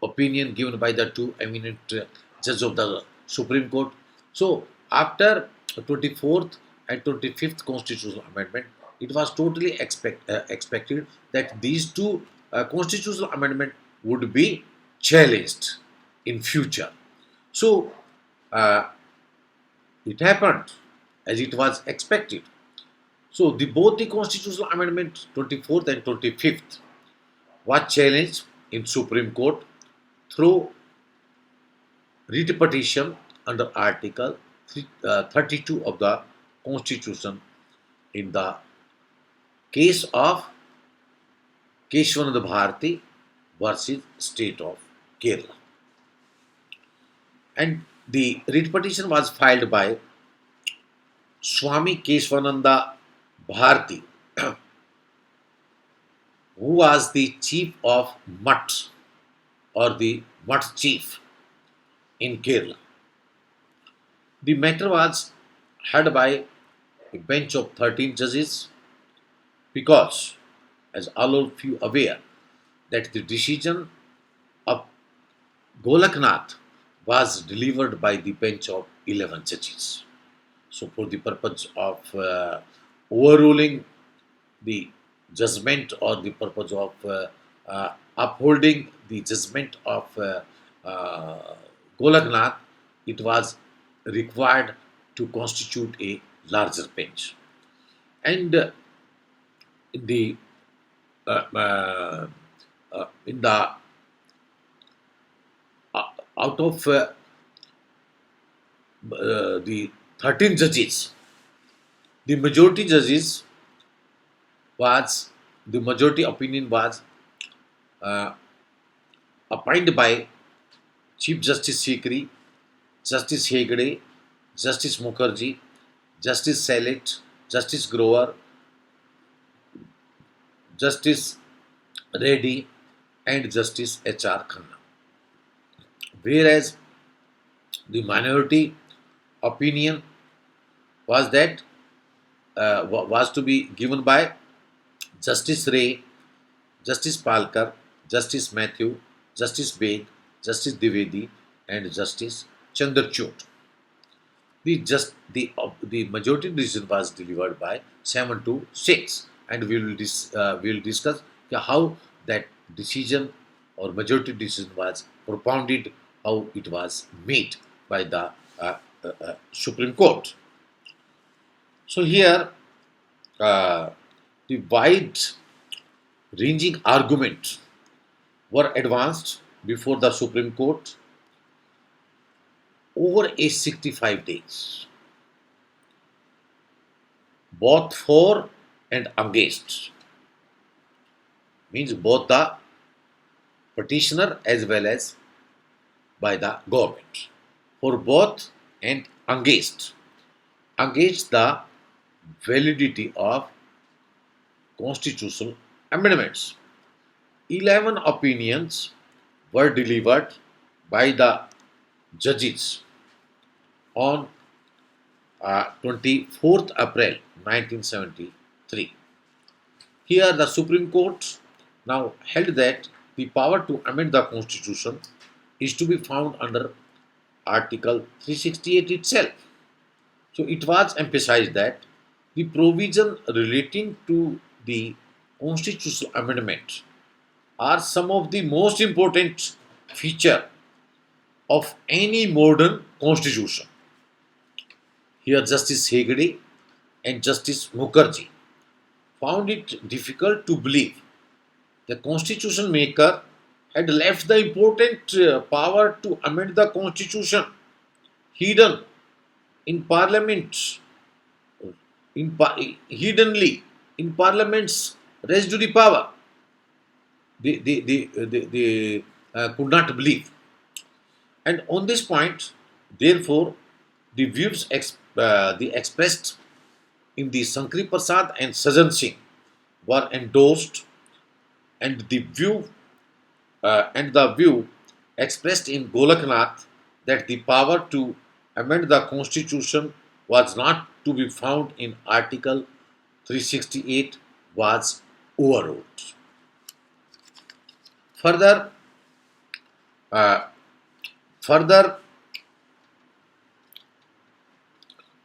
opinion given by the two eminent judges of the Supreme Court. So after 24th and 25th constitutional amendment, it was totally expected that these two constitutional amendment would be challenged in future. So uh, it happened as it was expected. So both the constitutional amendment 24th and 25th was challenged in Supreme Court through writ petition under Article 32 of the Constitution in the case of Keshwananda Bharati versus State of Kerala. And the writ petition was filed by Swami Keshwananda Bharati, who was the chief of Mutt or the Mutt chief in Kerala. The matter was heard by a bench of 13 judges because, as all of you aware, that the decision of Golaknath was delivered by the bench of 11 judges. So, for the purpose of overruling the judgment or the purpose of upholding the judgment of Golaknath, it was required to constitute a larger bench. And the in the out of the 13 judges, the majority judges was the majority opinion was uh, appointed by Chief Justice Sikri, Justice Hegde, Justice Mukherjee, Justice Salet, Justice Grover, Justice Reddy, and Justice H.R. Khanna. Whereas the minority opinion was that was to be given by Justice Ray, Justice Palkar, Justice Matthew, Justice Beg, Justice Divedi, and Justice Chandrachud. The majority decision was delivered by 7 to 6, and we will discuss how that decision or majority decision was propounded, how it was made by the Supreme Court. So here uh, the wide ranging arguments were advanced before the Supreme Court over a 65 days, both for and against, means both the petitioner as well as by the government, for both and against the validity of constitutional amendments. 11 opinions were delivered by the judges on 24th April 1973. Here, the Supreme Court now held that the power to amend the Constitution is to be found under Article 368 itself. So, it was emphasized that the provision relating to the constitutional amendment are some of the most important feature of any modern constitution. Here, Justice Hegde and Justice Mukherjee found it difficult to believe the constitution maker had left the important power to amend the constitution hidden in parliament, hiddenly in parliament's res judi power. They could not believe. And on this point, therefore, the views the expressed in the Sankri Prasad and Sajan Singh were endorsed, and the view expressed in Golaknath that the power to amend the constitution was not to be found in Article 368 was overruled. Further, uh, further,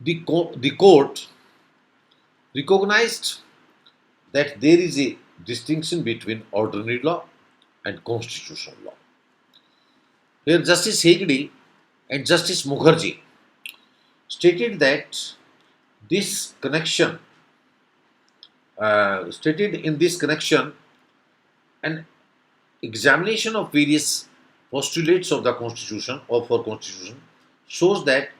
the court recognized that there is a distinction between ordinary law and constitutional law. Here, Justice Hegde and Justice Mukherjee stated that this connection, stated in this connection, an examination of various postulates of the constitution or for constitution shows that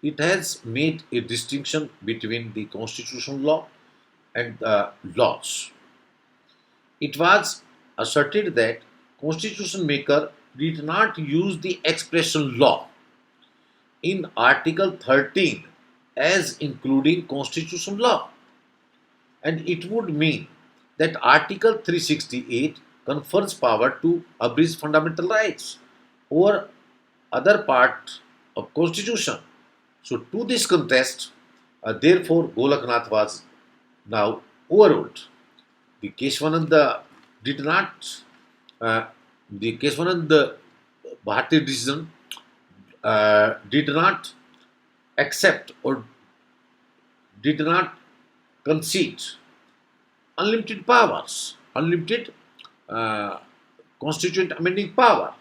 it has made a distinction between the constitutional law and the laws. It was asserted that constitution maker did not use the expression law in Article 13 as including constitutional law, and it would mean that Article 368 confers power to abridge fundamental rights over other part of constitution. So to this contest, therefore Golaknath was now overruled. The Keshwananda did not, uh, the Keshwananda Bharati decision did not accept or did not concede unlimited powers, unlimited uh, constituent amending power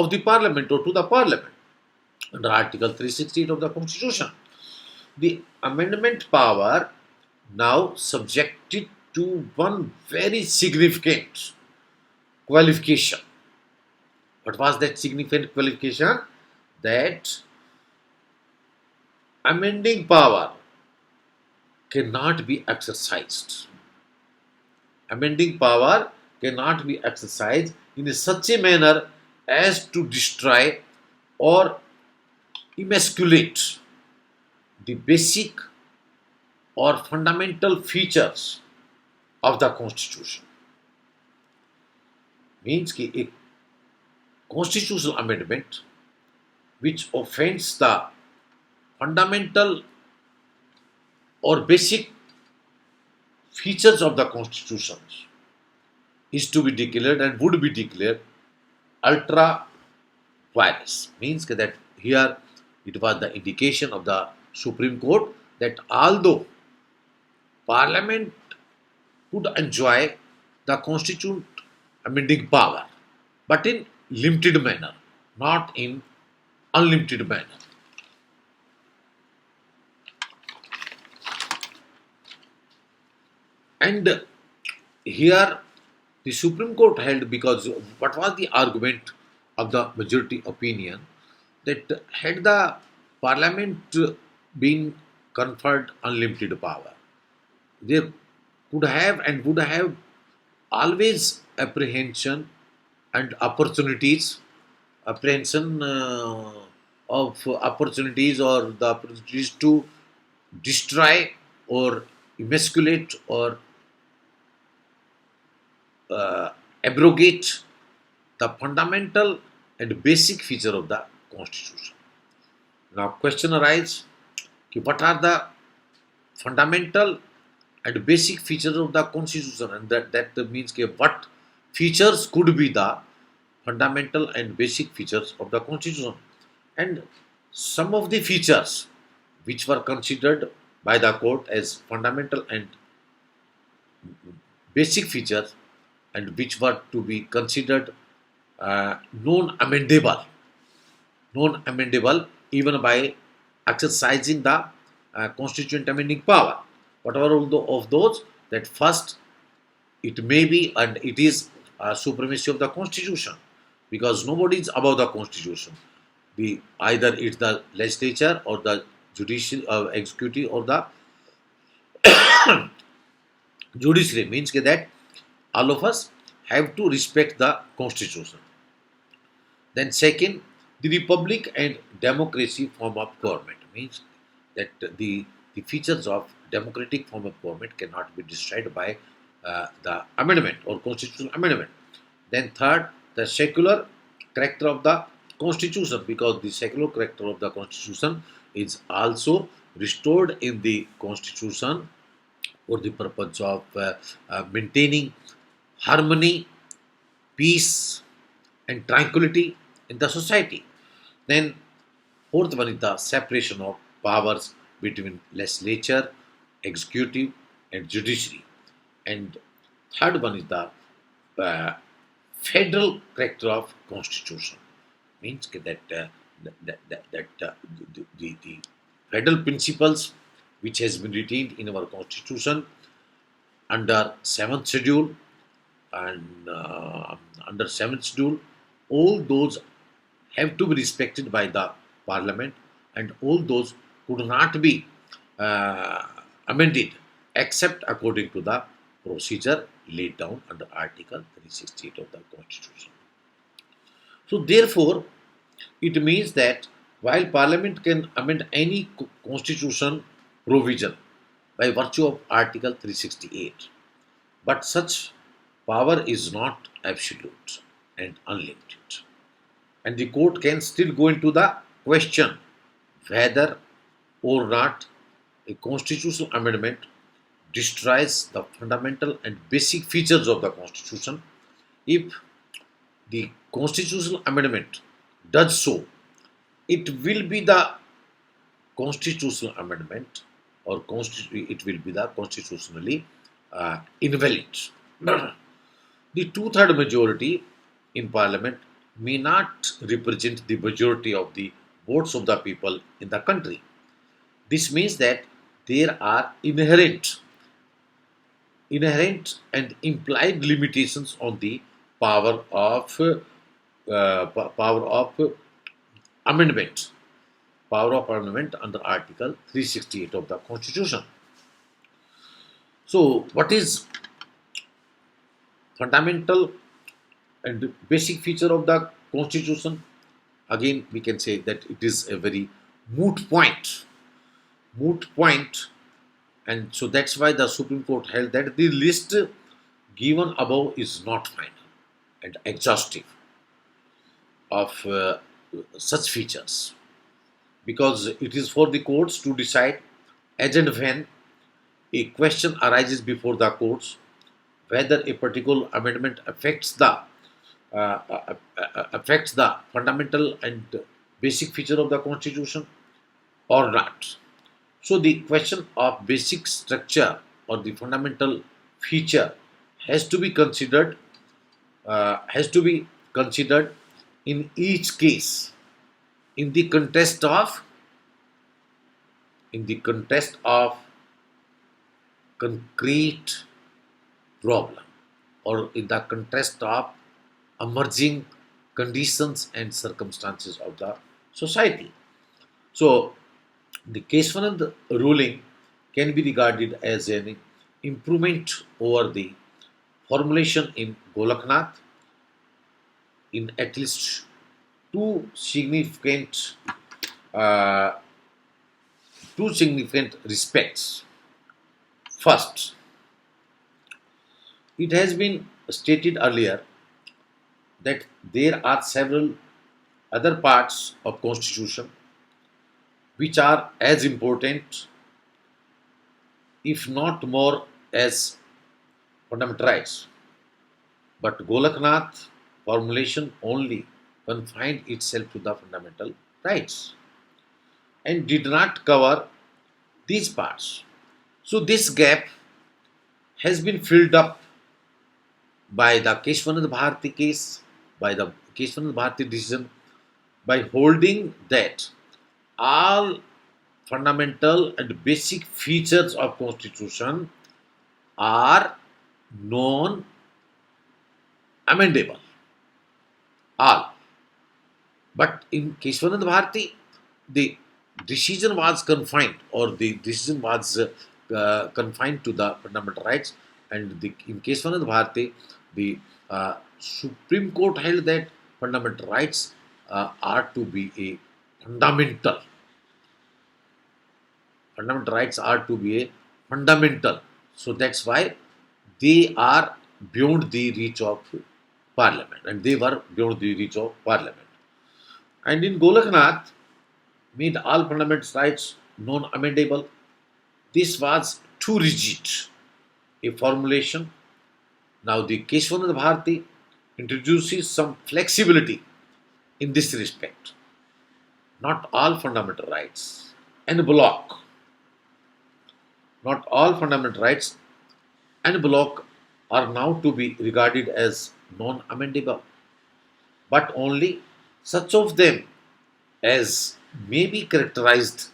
of the parliament or to the parliament under Article 368 of the Constitution. The amendment power now subjected to one very significant qualification. What was that significant qualification? That amending power cannot be exercised. Amending power cannot be exercised in such a manner as to destroy or emasculate the basic or fundamental features of the constitution. Means कि a constitutional amendment which offends the fundamental or basic features of the constitution is to be declared and would be declared ultra virus. Means that here it was the indication of the Supreme Court that although Parliament could enjoy the constituent amending power, but in limited manner, not in unlimited manner. And here the Supreme Court held, because what was the argument of the majority opinion, that had the Parliament been conferred unlimited power, they could have and would have always apprehension and opportunities, apprehension of opportunities or the opportunities to destroy or emasculate or uh, abrogate the fundamental and basic feature of the constitution. Now question arises, what are the fundamental and basic features of the constitution, and that means what features could be the fundamental and basic features of the constitution. And some of the features which were considered by the court as fundamental and basic features and which were to be considered non-amendable, non-amendable even by exercising the constituent amending power. What are all of those? That first, it may be, and it is supremacy of the constitution, because nobody is above the constitution. The either it's the legislature or the judicial executive or the judiciary, means that all of us have to respect the constitution. Then second, the republic and democracy form of government, means that the features of democratic form of government cannot be destroyed by the amendment or constitutional amendment. Then third, the secular character of the constitution, because the secular character of the constitution is also restored in the constitution for the purpose of maintaining harmony, peace, and tranquility in the society. Then fourth one is the separation of powers between legislature, executive, and judiciary. And third one is the uh, federal character of constitution, means that the federal principles which has been retained in our constitution under seventh schedule and under seventh schedule, all those have to be respected by the parliament, and all those could not be uh, amended except according to the procedure laid down under Article 368 of the Constitution. So, therefore, it means that while Parliament can amend any constitution provision by virtue of Article 368, but such power is not absolute and unlimited. And the court can still go into the question whether or not a constitutional amendment destroys the fundamental and basic features of the constitution. If the constitutional amendment does so, it will be the constitutional amendment, or it will be the constitutionally invalid. The two-third majority in parliament may not represent the majority of the votes of the people in the country. This means that there are inherent and implied limitations on the power of power of amendment power of amendment under Article 368 of the Constitution. So, what is fundamental and basic feature of the Constitution? Again, we can say that it is a very moot point. Moot point, and so that's why the Supreme Court held that the list given above is not final and exhaustive of such features, because it is for the courts to decide as and when a question arises before the courts whether a particular amendment affects the fundamental and basic feature of the constitution or not. So the question of basic structure or the fundamental feature has to be considered has to be considered in each case in the context of concrete problem, or in the context of emerging conditions and circumstances of the society. So the Keswanand ruling can be regarded as an improvement over the formulation in Golaknath in at least two significant uh, respects. First, it has been stated earlier that there are several other parts of constitution which are as important, if not more, as fundamental rights. But Golaknath formulation only confined itself to the fundamental rights and did not cover these parts. So this gap has been filled up by the Keshwanand Bharati case, by the Keshwanand Bharati decision, by holding that all fundamental and basic features of constitution are non-amendable, all. But in Keshwanand Bharati, the decision was confined, or the decision was confined to the fundamental rights. And in Keshwanand Bharati, the Supreme Court held that fundamental rights are to be a fundamental. Fundamental rights are to be a fundamental. So that's why they are beyond the reach of Parliament, and they were beyond the reach of Parliament. And in Golaknath, made all fundamental rights non-amendable. This was too rigid a formulation. Now the Keshwanand Bharati introduces some flexibility in this respect. Not all fundamental rights en bloc, not all fundamental rights en bloc are now to be regarded as non-amendable, but only such of them as may be characterized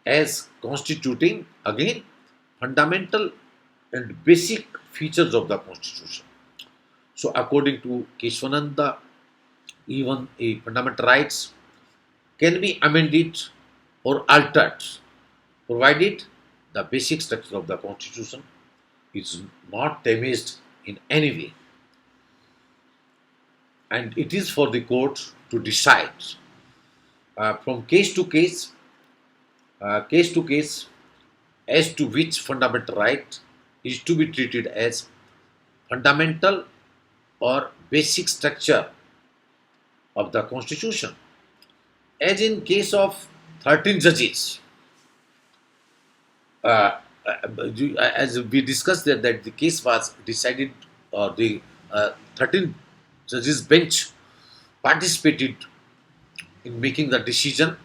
as constituting again fundamental and basic features of the constitution. So according to Keshwananda, even a fundamental rights can be amended or altered, provided the basic structure of the constitution is not damaged in any way. And it is for the court to decide from case to case, as to which fundamental right is to be treated as fundamental or basic structure of the constitution. As in case of 13 judges, as we discussed that the case was decided, or the 13 judges bench participated in making the decision,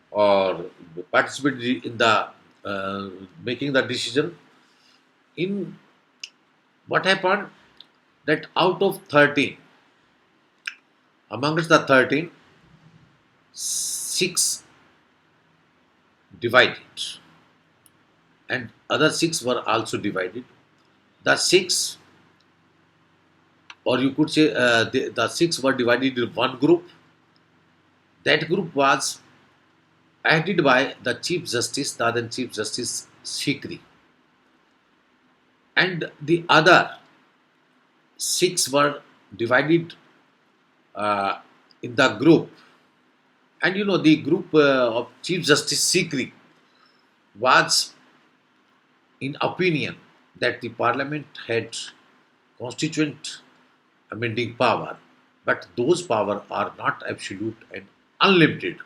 or participated in the making the decision. In what happened, that out of 13, amongst the 13, 6 divided, and other 6 were also divided. The 6, or you could say the 6 were divided in one group. That group was headed by the Chief Justice, the then Chief Justice Sikri, and the other 6 were divided in the group. And you know, the group of Chief Justice Sikri was in opinion that the Parliament had constituent amending power, but those power are not absolute and unlimited.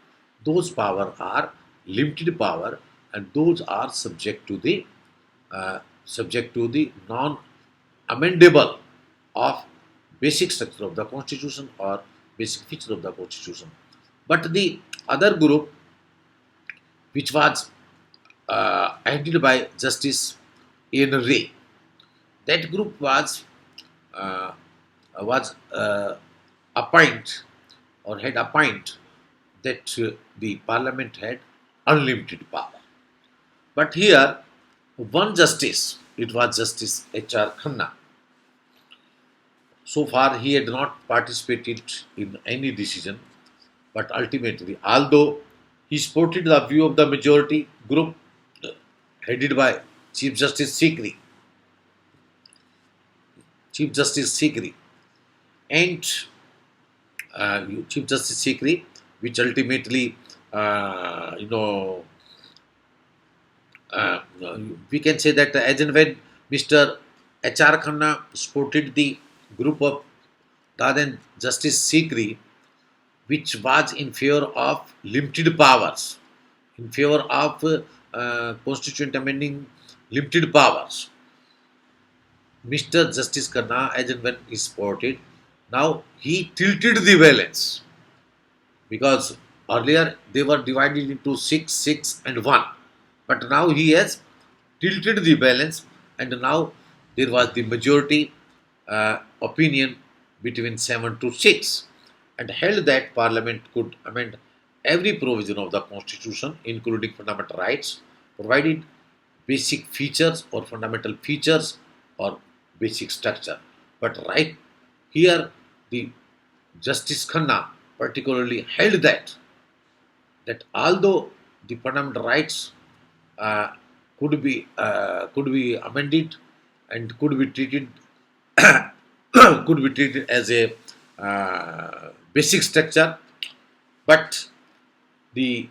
Those power are limited power, and those are subject to the non-amendable of basic structure of the constitution or basic feature of the constitution. But the other group, which was headed by Justice Ian Ray, that group was appoint, or had appoint, that the Parliament had unlimited power. But here, one justice, it was Justice H.R. Khanna. So far, he had not participated in any decision, but ultimately, although he supported the view of the majority group headed by Chief Justice Sikri, Chief Justice Sikri, and Chief Justice Sikri, which ultimately, you know, uh, we can say that as and when Mr. H.R. Khanna supported the group of then Justice Sikri, which was in favor of limited powers, in favor of constituent amending limited powers. Mr. Justice Khanna, as and when he supported, now he tilted the balance, because earlier they were divided into 6, 6, and 1. But now he has tilted the balance, and now there was the majority opinion between 7 to 6, and held that Parliament could amend every provision of the Constitution, including fundamental rights, provided basic features or fundamental features or basic structure. But right here, the Justice Khanna particularly held that although the fundamental rights uh, could be amended and could be treated could be treated as a basic structure, but the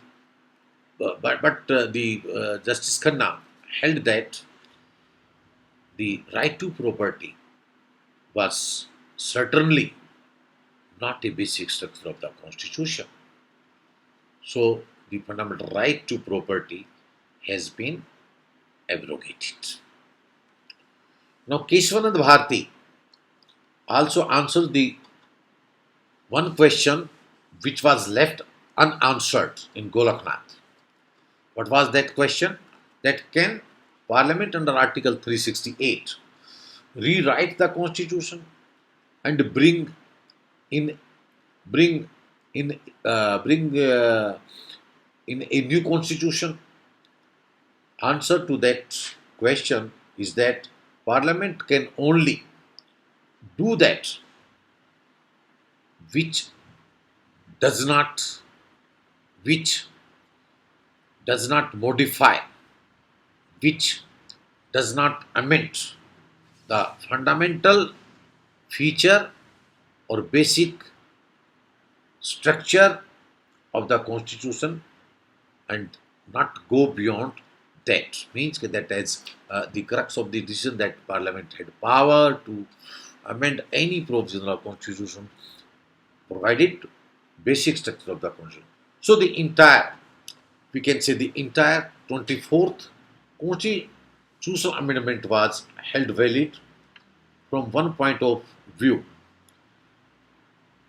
the Justice Khanna held that the right to property was certainly not a basic structure of the Constitution. So the fundamental right to property has been abrogated. Now Keshwanand Bharati also answers the one question which was left unanswered in Golaknath. What was that question? That can Parliament under Article 368 rewrite the Constitution and in bring bring in a new Constitution? Answer to that question is that Parliament can only do that which does not which does not modify, which does not amend the fundamental feature or basic structure of the Constitution and not go beyond that. Means that as the crux of the decision that Parliament had power to amend any provision of Constitution provided basic structure of the Constitution. So the entire, we can say the entire 24th Constitutional Amendment was held valid from one point of view,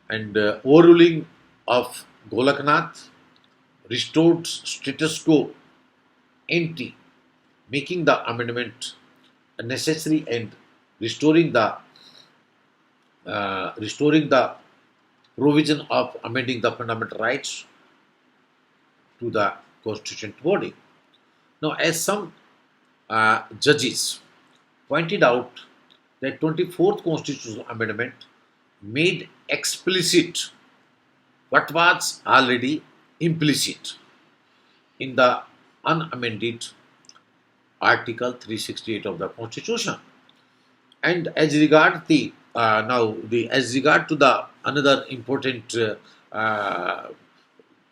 and overruling of Golaknath restored status quo ante, making the amendment necessary and restoring the provision of amending the fundamental rights to the constituent body. Now, as some judges pointed out, that 24th Constitutional Amendment made explicit what was already implicit in the unamended Article 368 of the Constitution. And as regard the now the as regard to the another important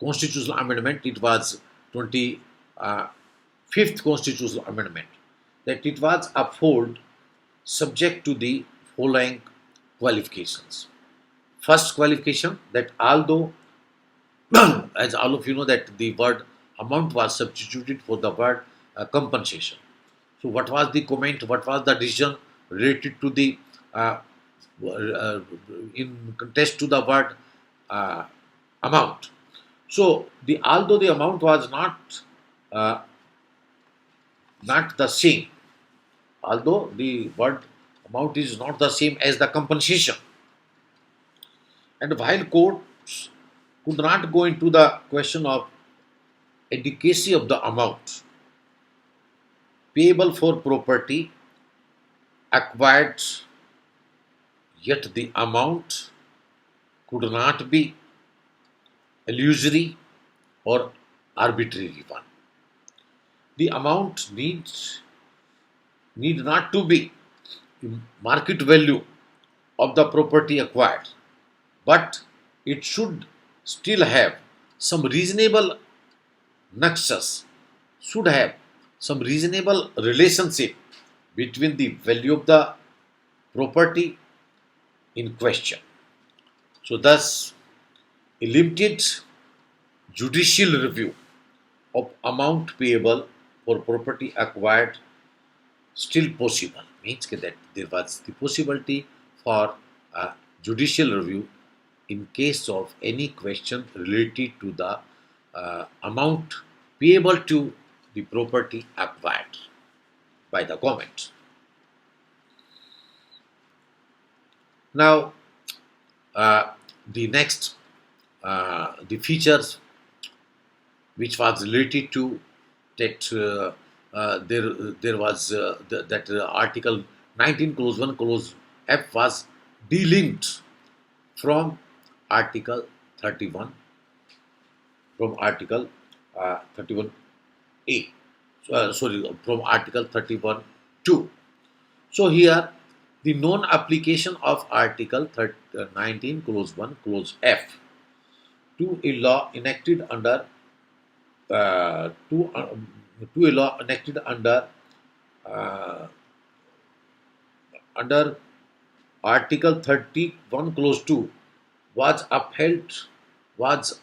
constitutional amendment, it was 25th Constitutional Amendment, that it was upheld subject to the following qualifications. First qualification, that although as all of you know that the word amount was substituted for the word compensation. So what was the comment? What was the decision related to the uh, in contest to the word uh, amount? So the although the amount was uh, not the same, although the word amount is not the same as the compensation, and while courts could not go into the question of adequacy of the amount payable for property acquired, yet the amount could not be illusory or arbitrary one. The amount need not to be market value of the property acquired, but it should still have some reasonable nexus, should have some reasonable relationship between the value of the property in question. So, thus, a limited judicial review of amount payable for property acquired still possible. Means that there was the possibility for a judicial review in case of any question related to the amount payable to the property acquired by the government. Now, the next, the features which was related to that there was that article 19 clause 1 clause F was delinked from Article 31, from Article 31A, from Article 31 2. So here, the non-application of Article 19 clause 1 clause F to a law enacted under uh, to, uh, to a law enacted uh, under Article 31 clause 2 was was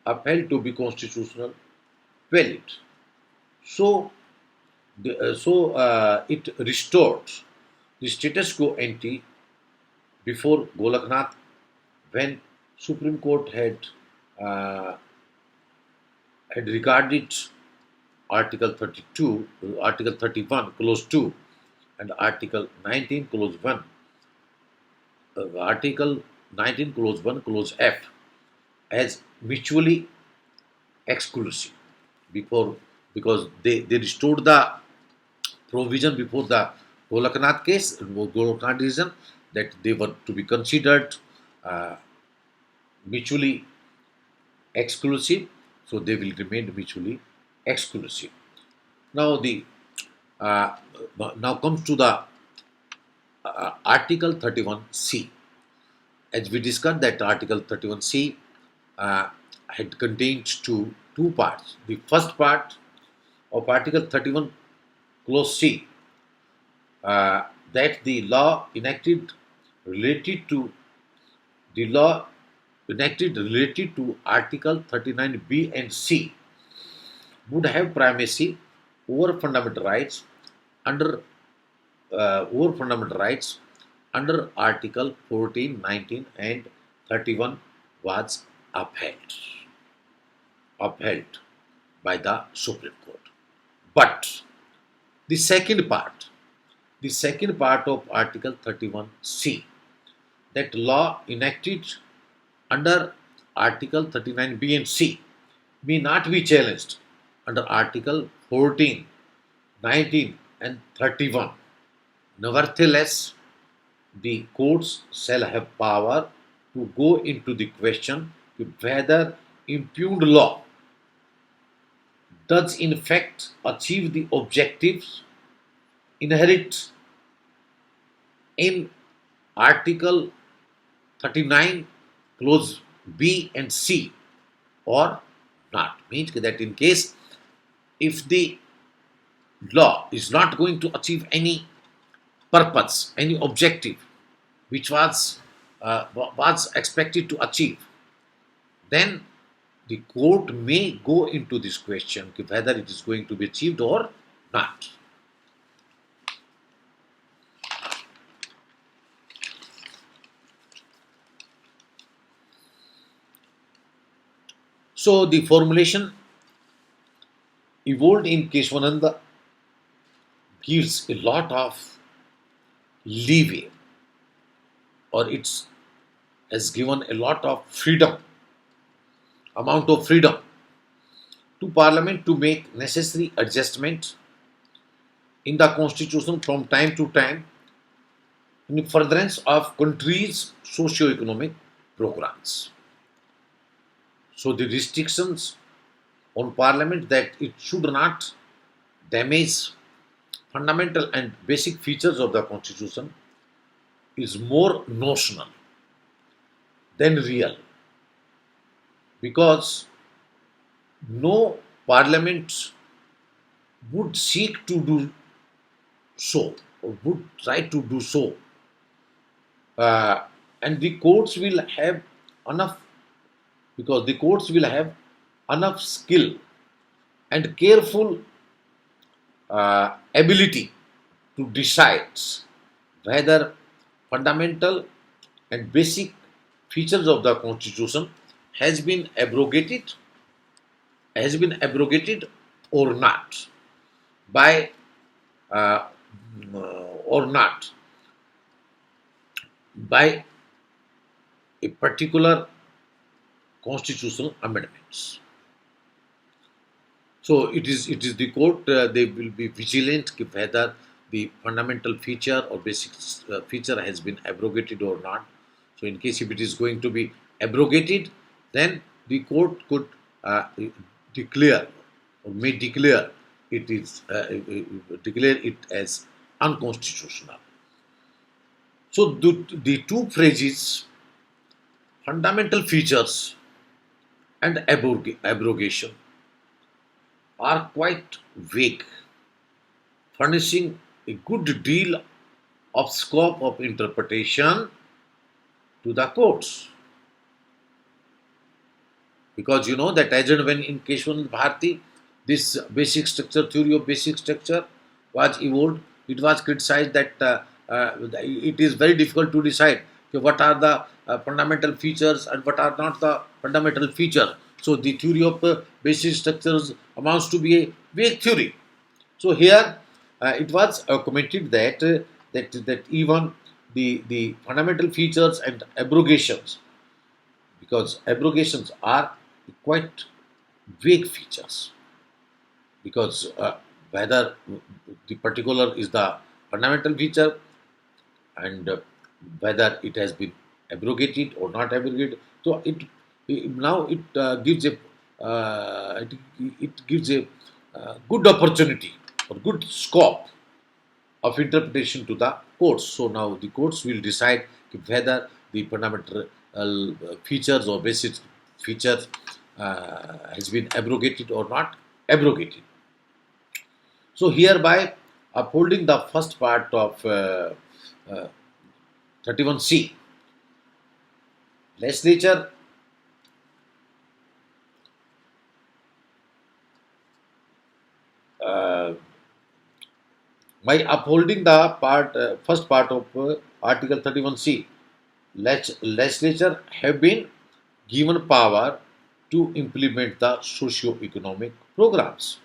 upheld to be constitutional valid. So it restored the status quo ante before Golaknath, when Supreme Court uh, had regarded Article 32, Article 31, Clause 2, and Article 19, Clause 1, Article 19, Clause 1, Clause F as mutually exclusive before, because they restored the provision before the Golaknath case, Golaknath decision, that they were to be considered uh, mutually exclusive, so they will remain mutually exclusive. Now the uh, now comes to the Article 31C. As we discussed, that Article 31C had contained two parts. The first part of Article 31 Clause C, that the law enacted related to the law enacted related to Article 39B and C would have primacy over fundamental rights under under Article 14, 19, and 31 was upheld by the Supreme Court. But the second part, the second part of Article 31C, that law enacted under Article 39B and C may not be challenged under Article 14, 19, and 31. Nevertheless, the courts shall have power to go into the question whether impugned law does in fact achieve the objectives inherent in Article 39, Clause B and C or not. Means that in case if the law is not going to achieve any purpose, any objective which was expected to achieve, then the court may go into this question whether it is going to be achieved or not. So the formulation evolved in Keshwananda gives a lot of leeway, or it's has given a lot of freedom, amount of freedom to Parliament to make necessary adjustment in the Constitution from time to time in furtherance of country's socio-economic programs. So the restrictions on Parliament that it should not damage fundamental and basic features of the Constitution is more notional than real, because no Parliament would seek to do so or would try to do so, and the courts will have enough, because the courts will have enough skill and careful ability to decide whether fundamental and basic features of the Constitution has been abrogated or not by uh, or not by a particular constitutional amendments. So it is the court, they will be vigilant whether the fundamental feature or basic feature has been abrogated or not. So, in case if it is going to be abrogated, then the court could declare or may declare declare it as unconstitutional. So, the two phrases, fundamental features and abrogation, are quite vague, furnishing a good deal of scope of interpretation to the courts. Because you know that as and when in Keshwanand Bharati, this basic structure, theory of basic structure was evolved, it was criticized that it is very difficult to decide what are the fundamental features and what are not the fundamental feature. So the theory of basic structures amounts to be a vague theory. So here it was commented that that even the fundamental features and abrogations, because abrogations are quite vague features, because whether the particular is the fundamental feature and whether it has been abrogated or not abrogated. So now it gives a it gives a good opportunity or good scope of interpretation to the courts. So now the courts will decide whether the fundamental features or basic features has been abrogated or not abrogated. So hereby upholding the first part of uh, 31C, legislature uh, by upholding the first part of Article 31C, legislature have been given power to implement the socio-economic programs.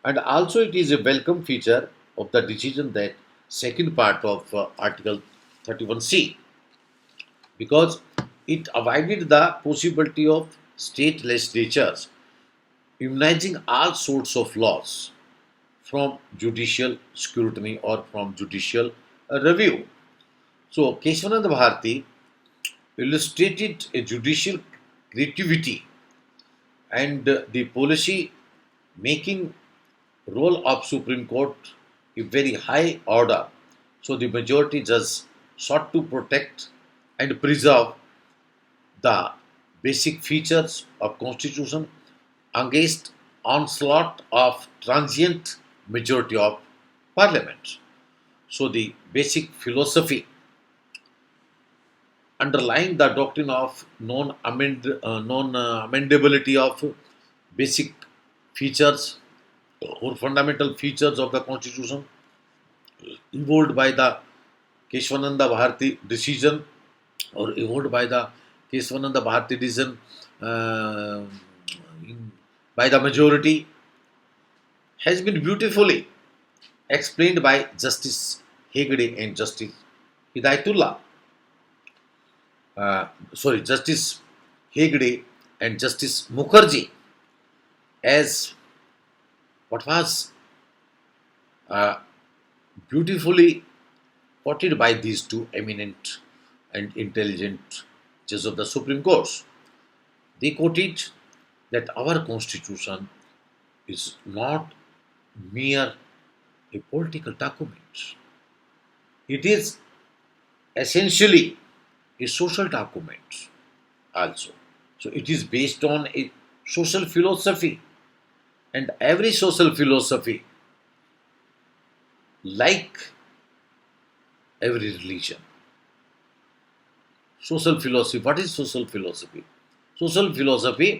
And also it is a welcome feature of the decision that second part of Article 31C, because it avoided the possibility of state legislatures immunizing all sorts of laws from judicial scrutiny or from judicial review. So Keshwanand Bharati illustrated a judicial creativity and the policy making role of Supreme Court a very high order. So the majority just sought to protect and preserve the basic features of Constitution against onslaught of transient majority of Parliament. So the basic philosophy underlying the doctrine of non-amendability of basic features or fundamental features of the Constitution evolved by the Keshwananda Bharati decision or evolved by the Keshwananda Bharati decision uh, by the majority has been beautifully explained by Justice Hegde and Justice Hidayatullah. Justice Hegde and Justice Mukherjee as what was uh, beautifully quoted by these two eminent and intelligent judges of the Supreme Court. They quoted that our Constitution is not mere a political document. It is essentially a social document also. So it is based on a social philosophy, and every social philosophy, like every religion, social philosophy. What is social philosophy? Social philosophy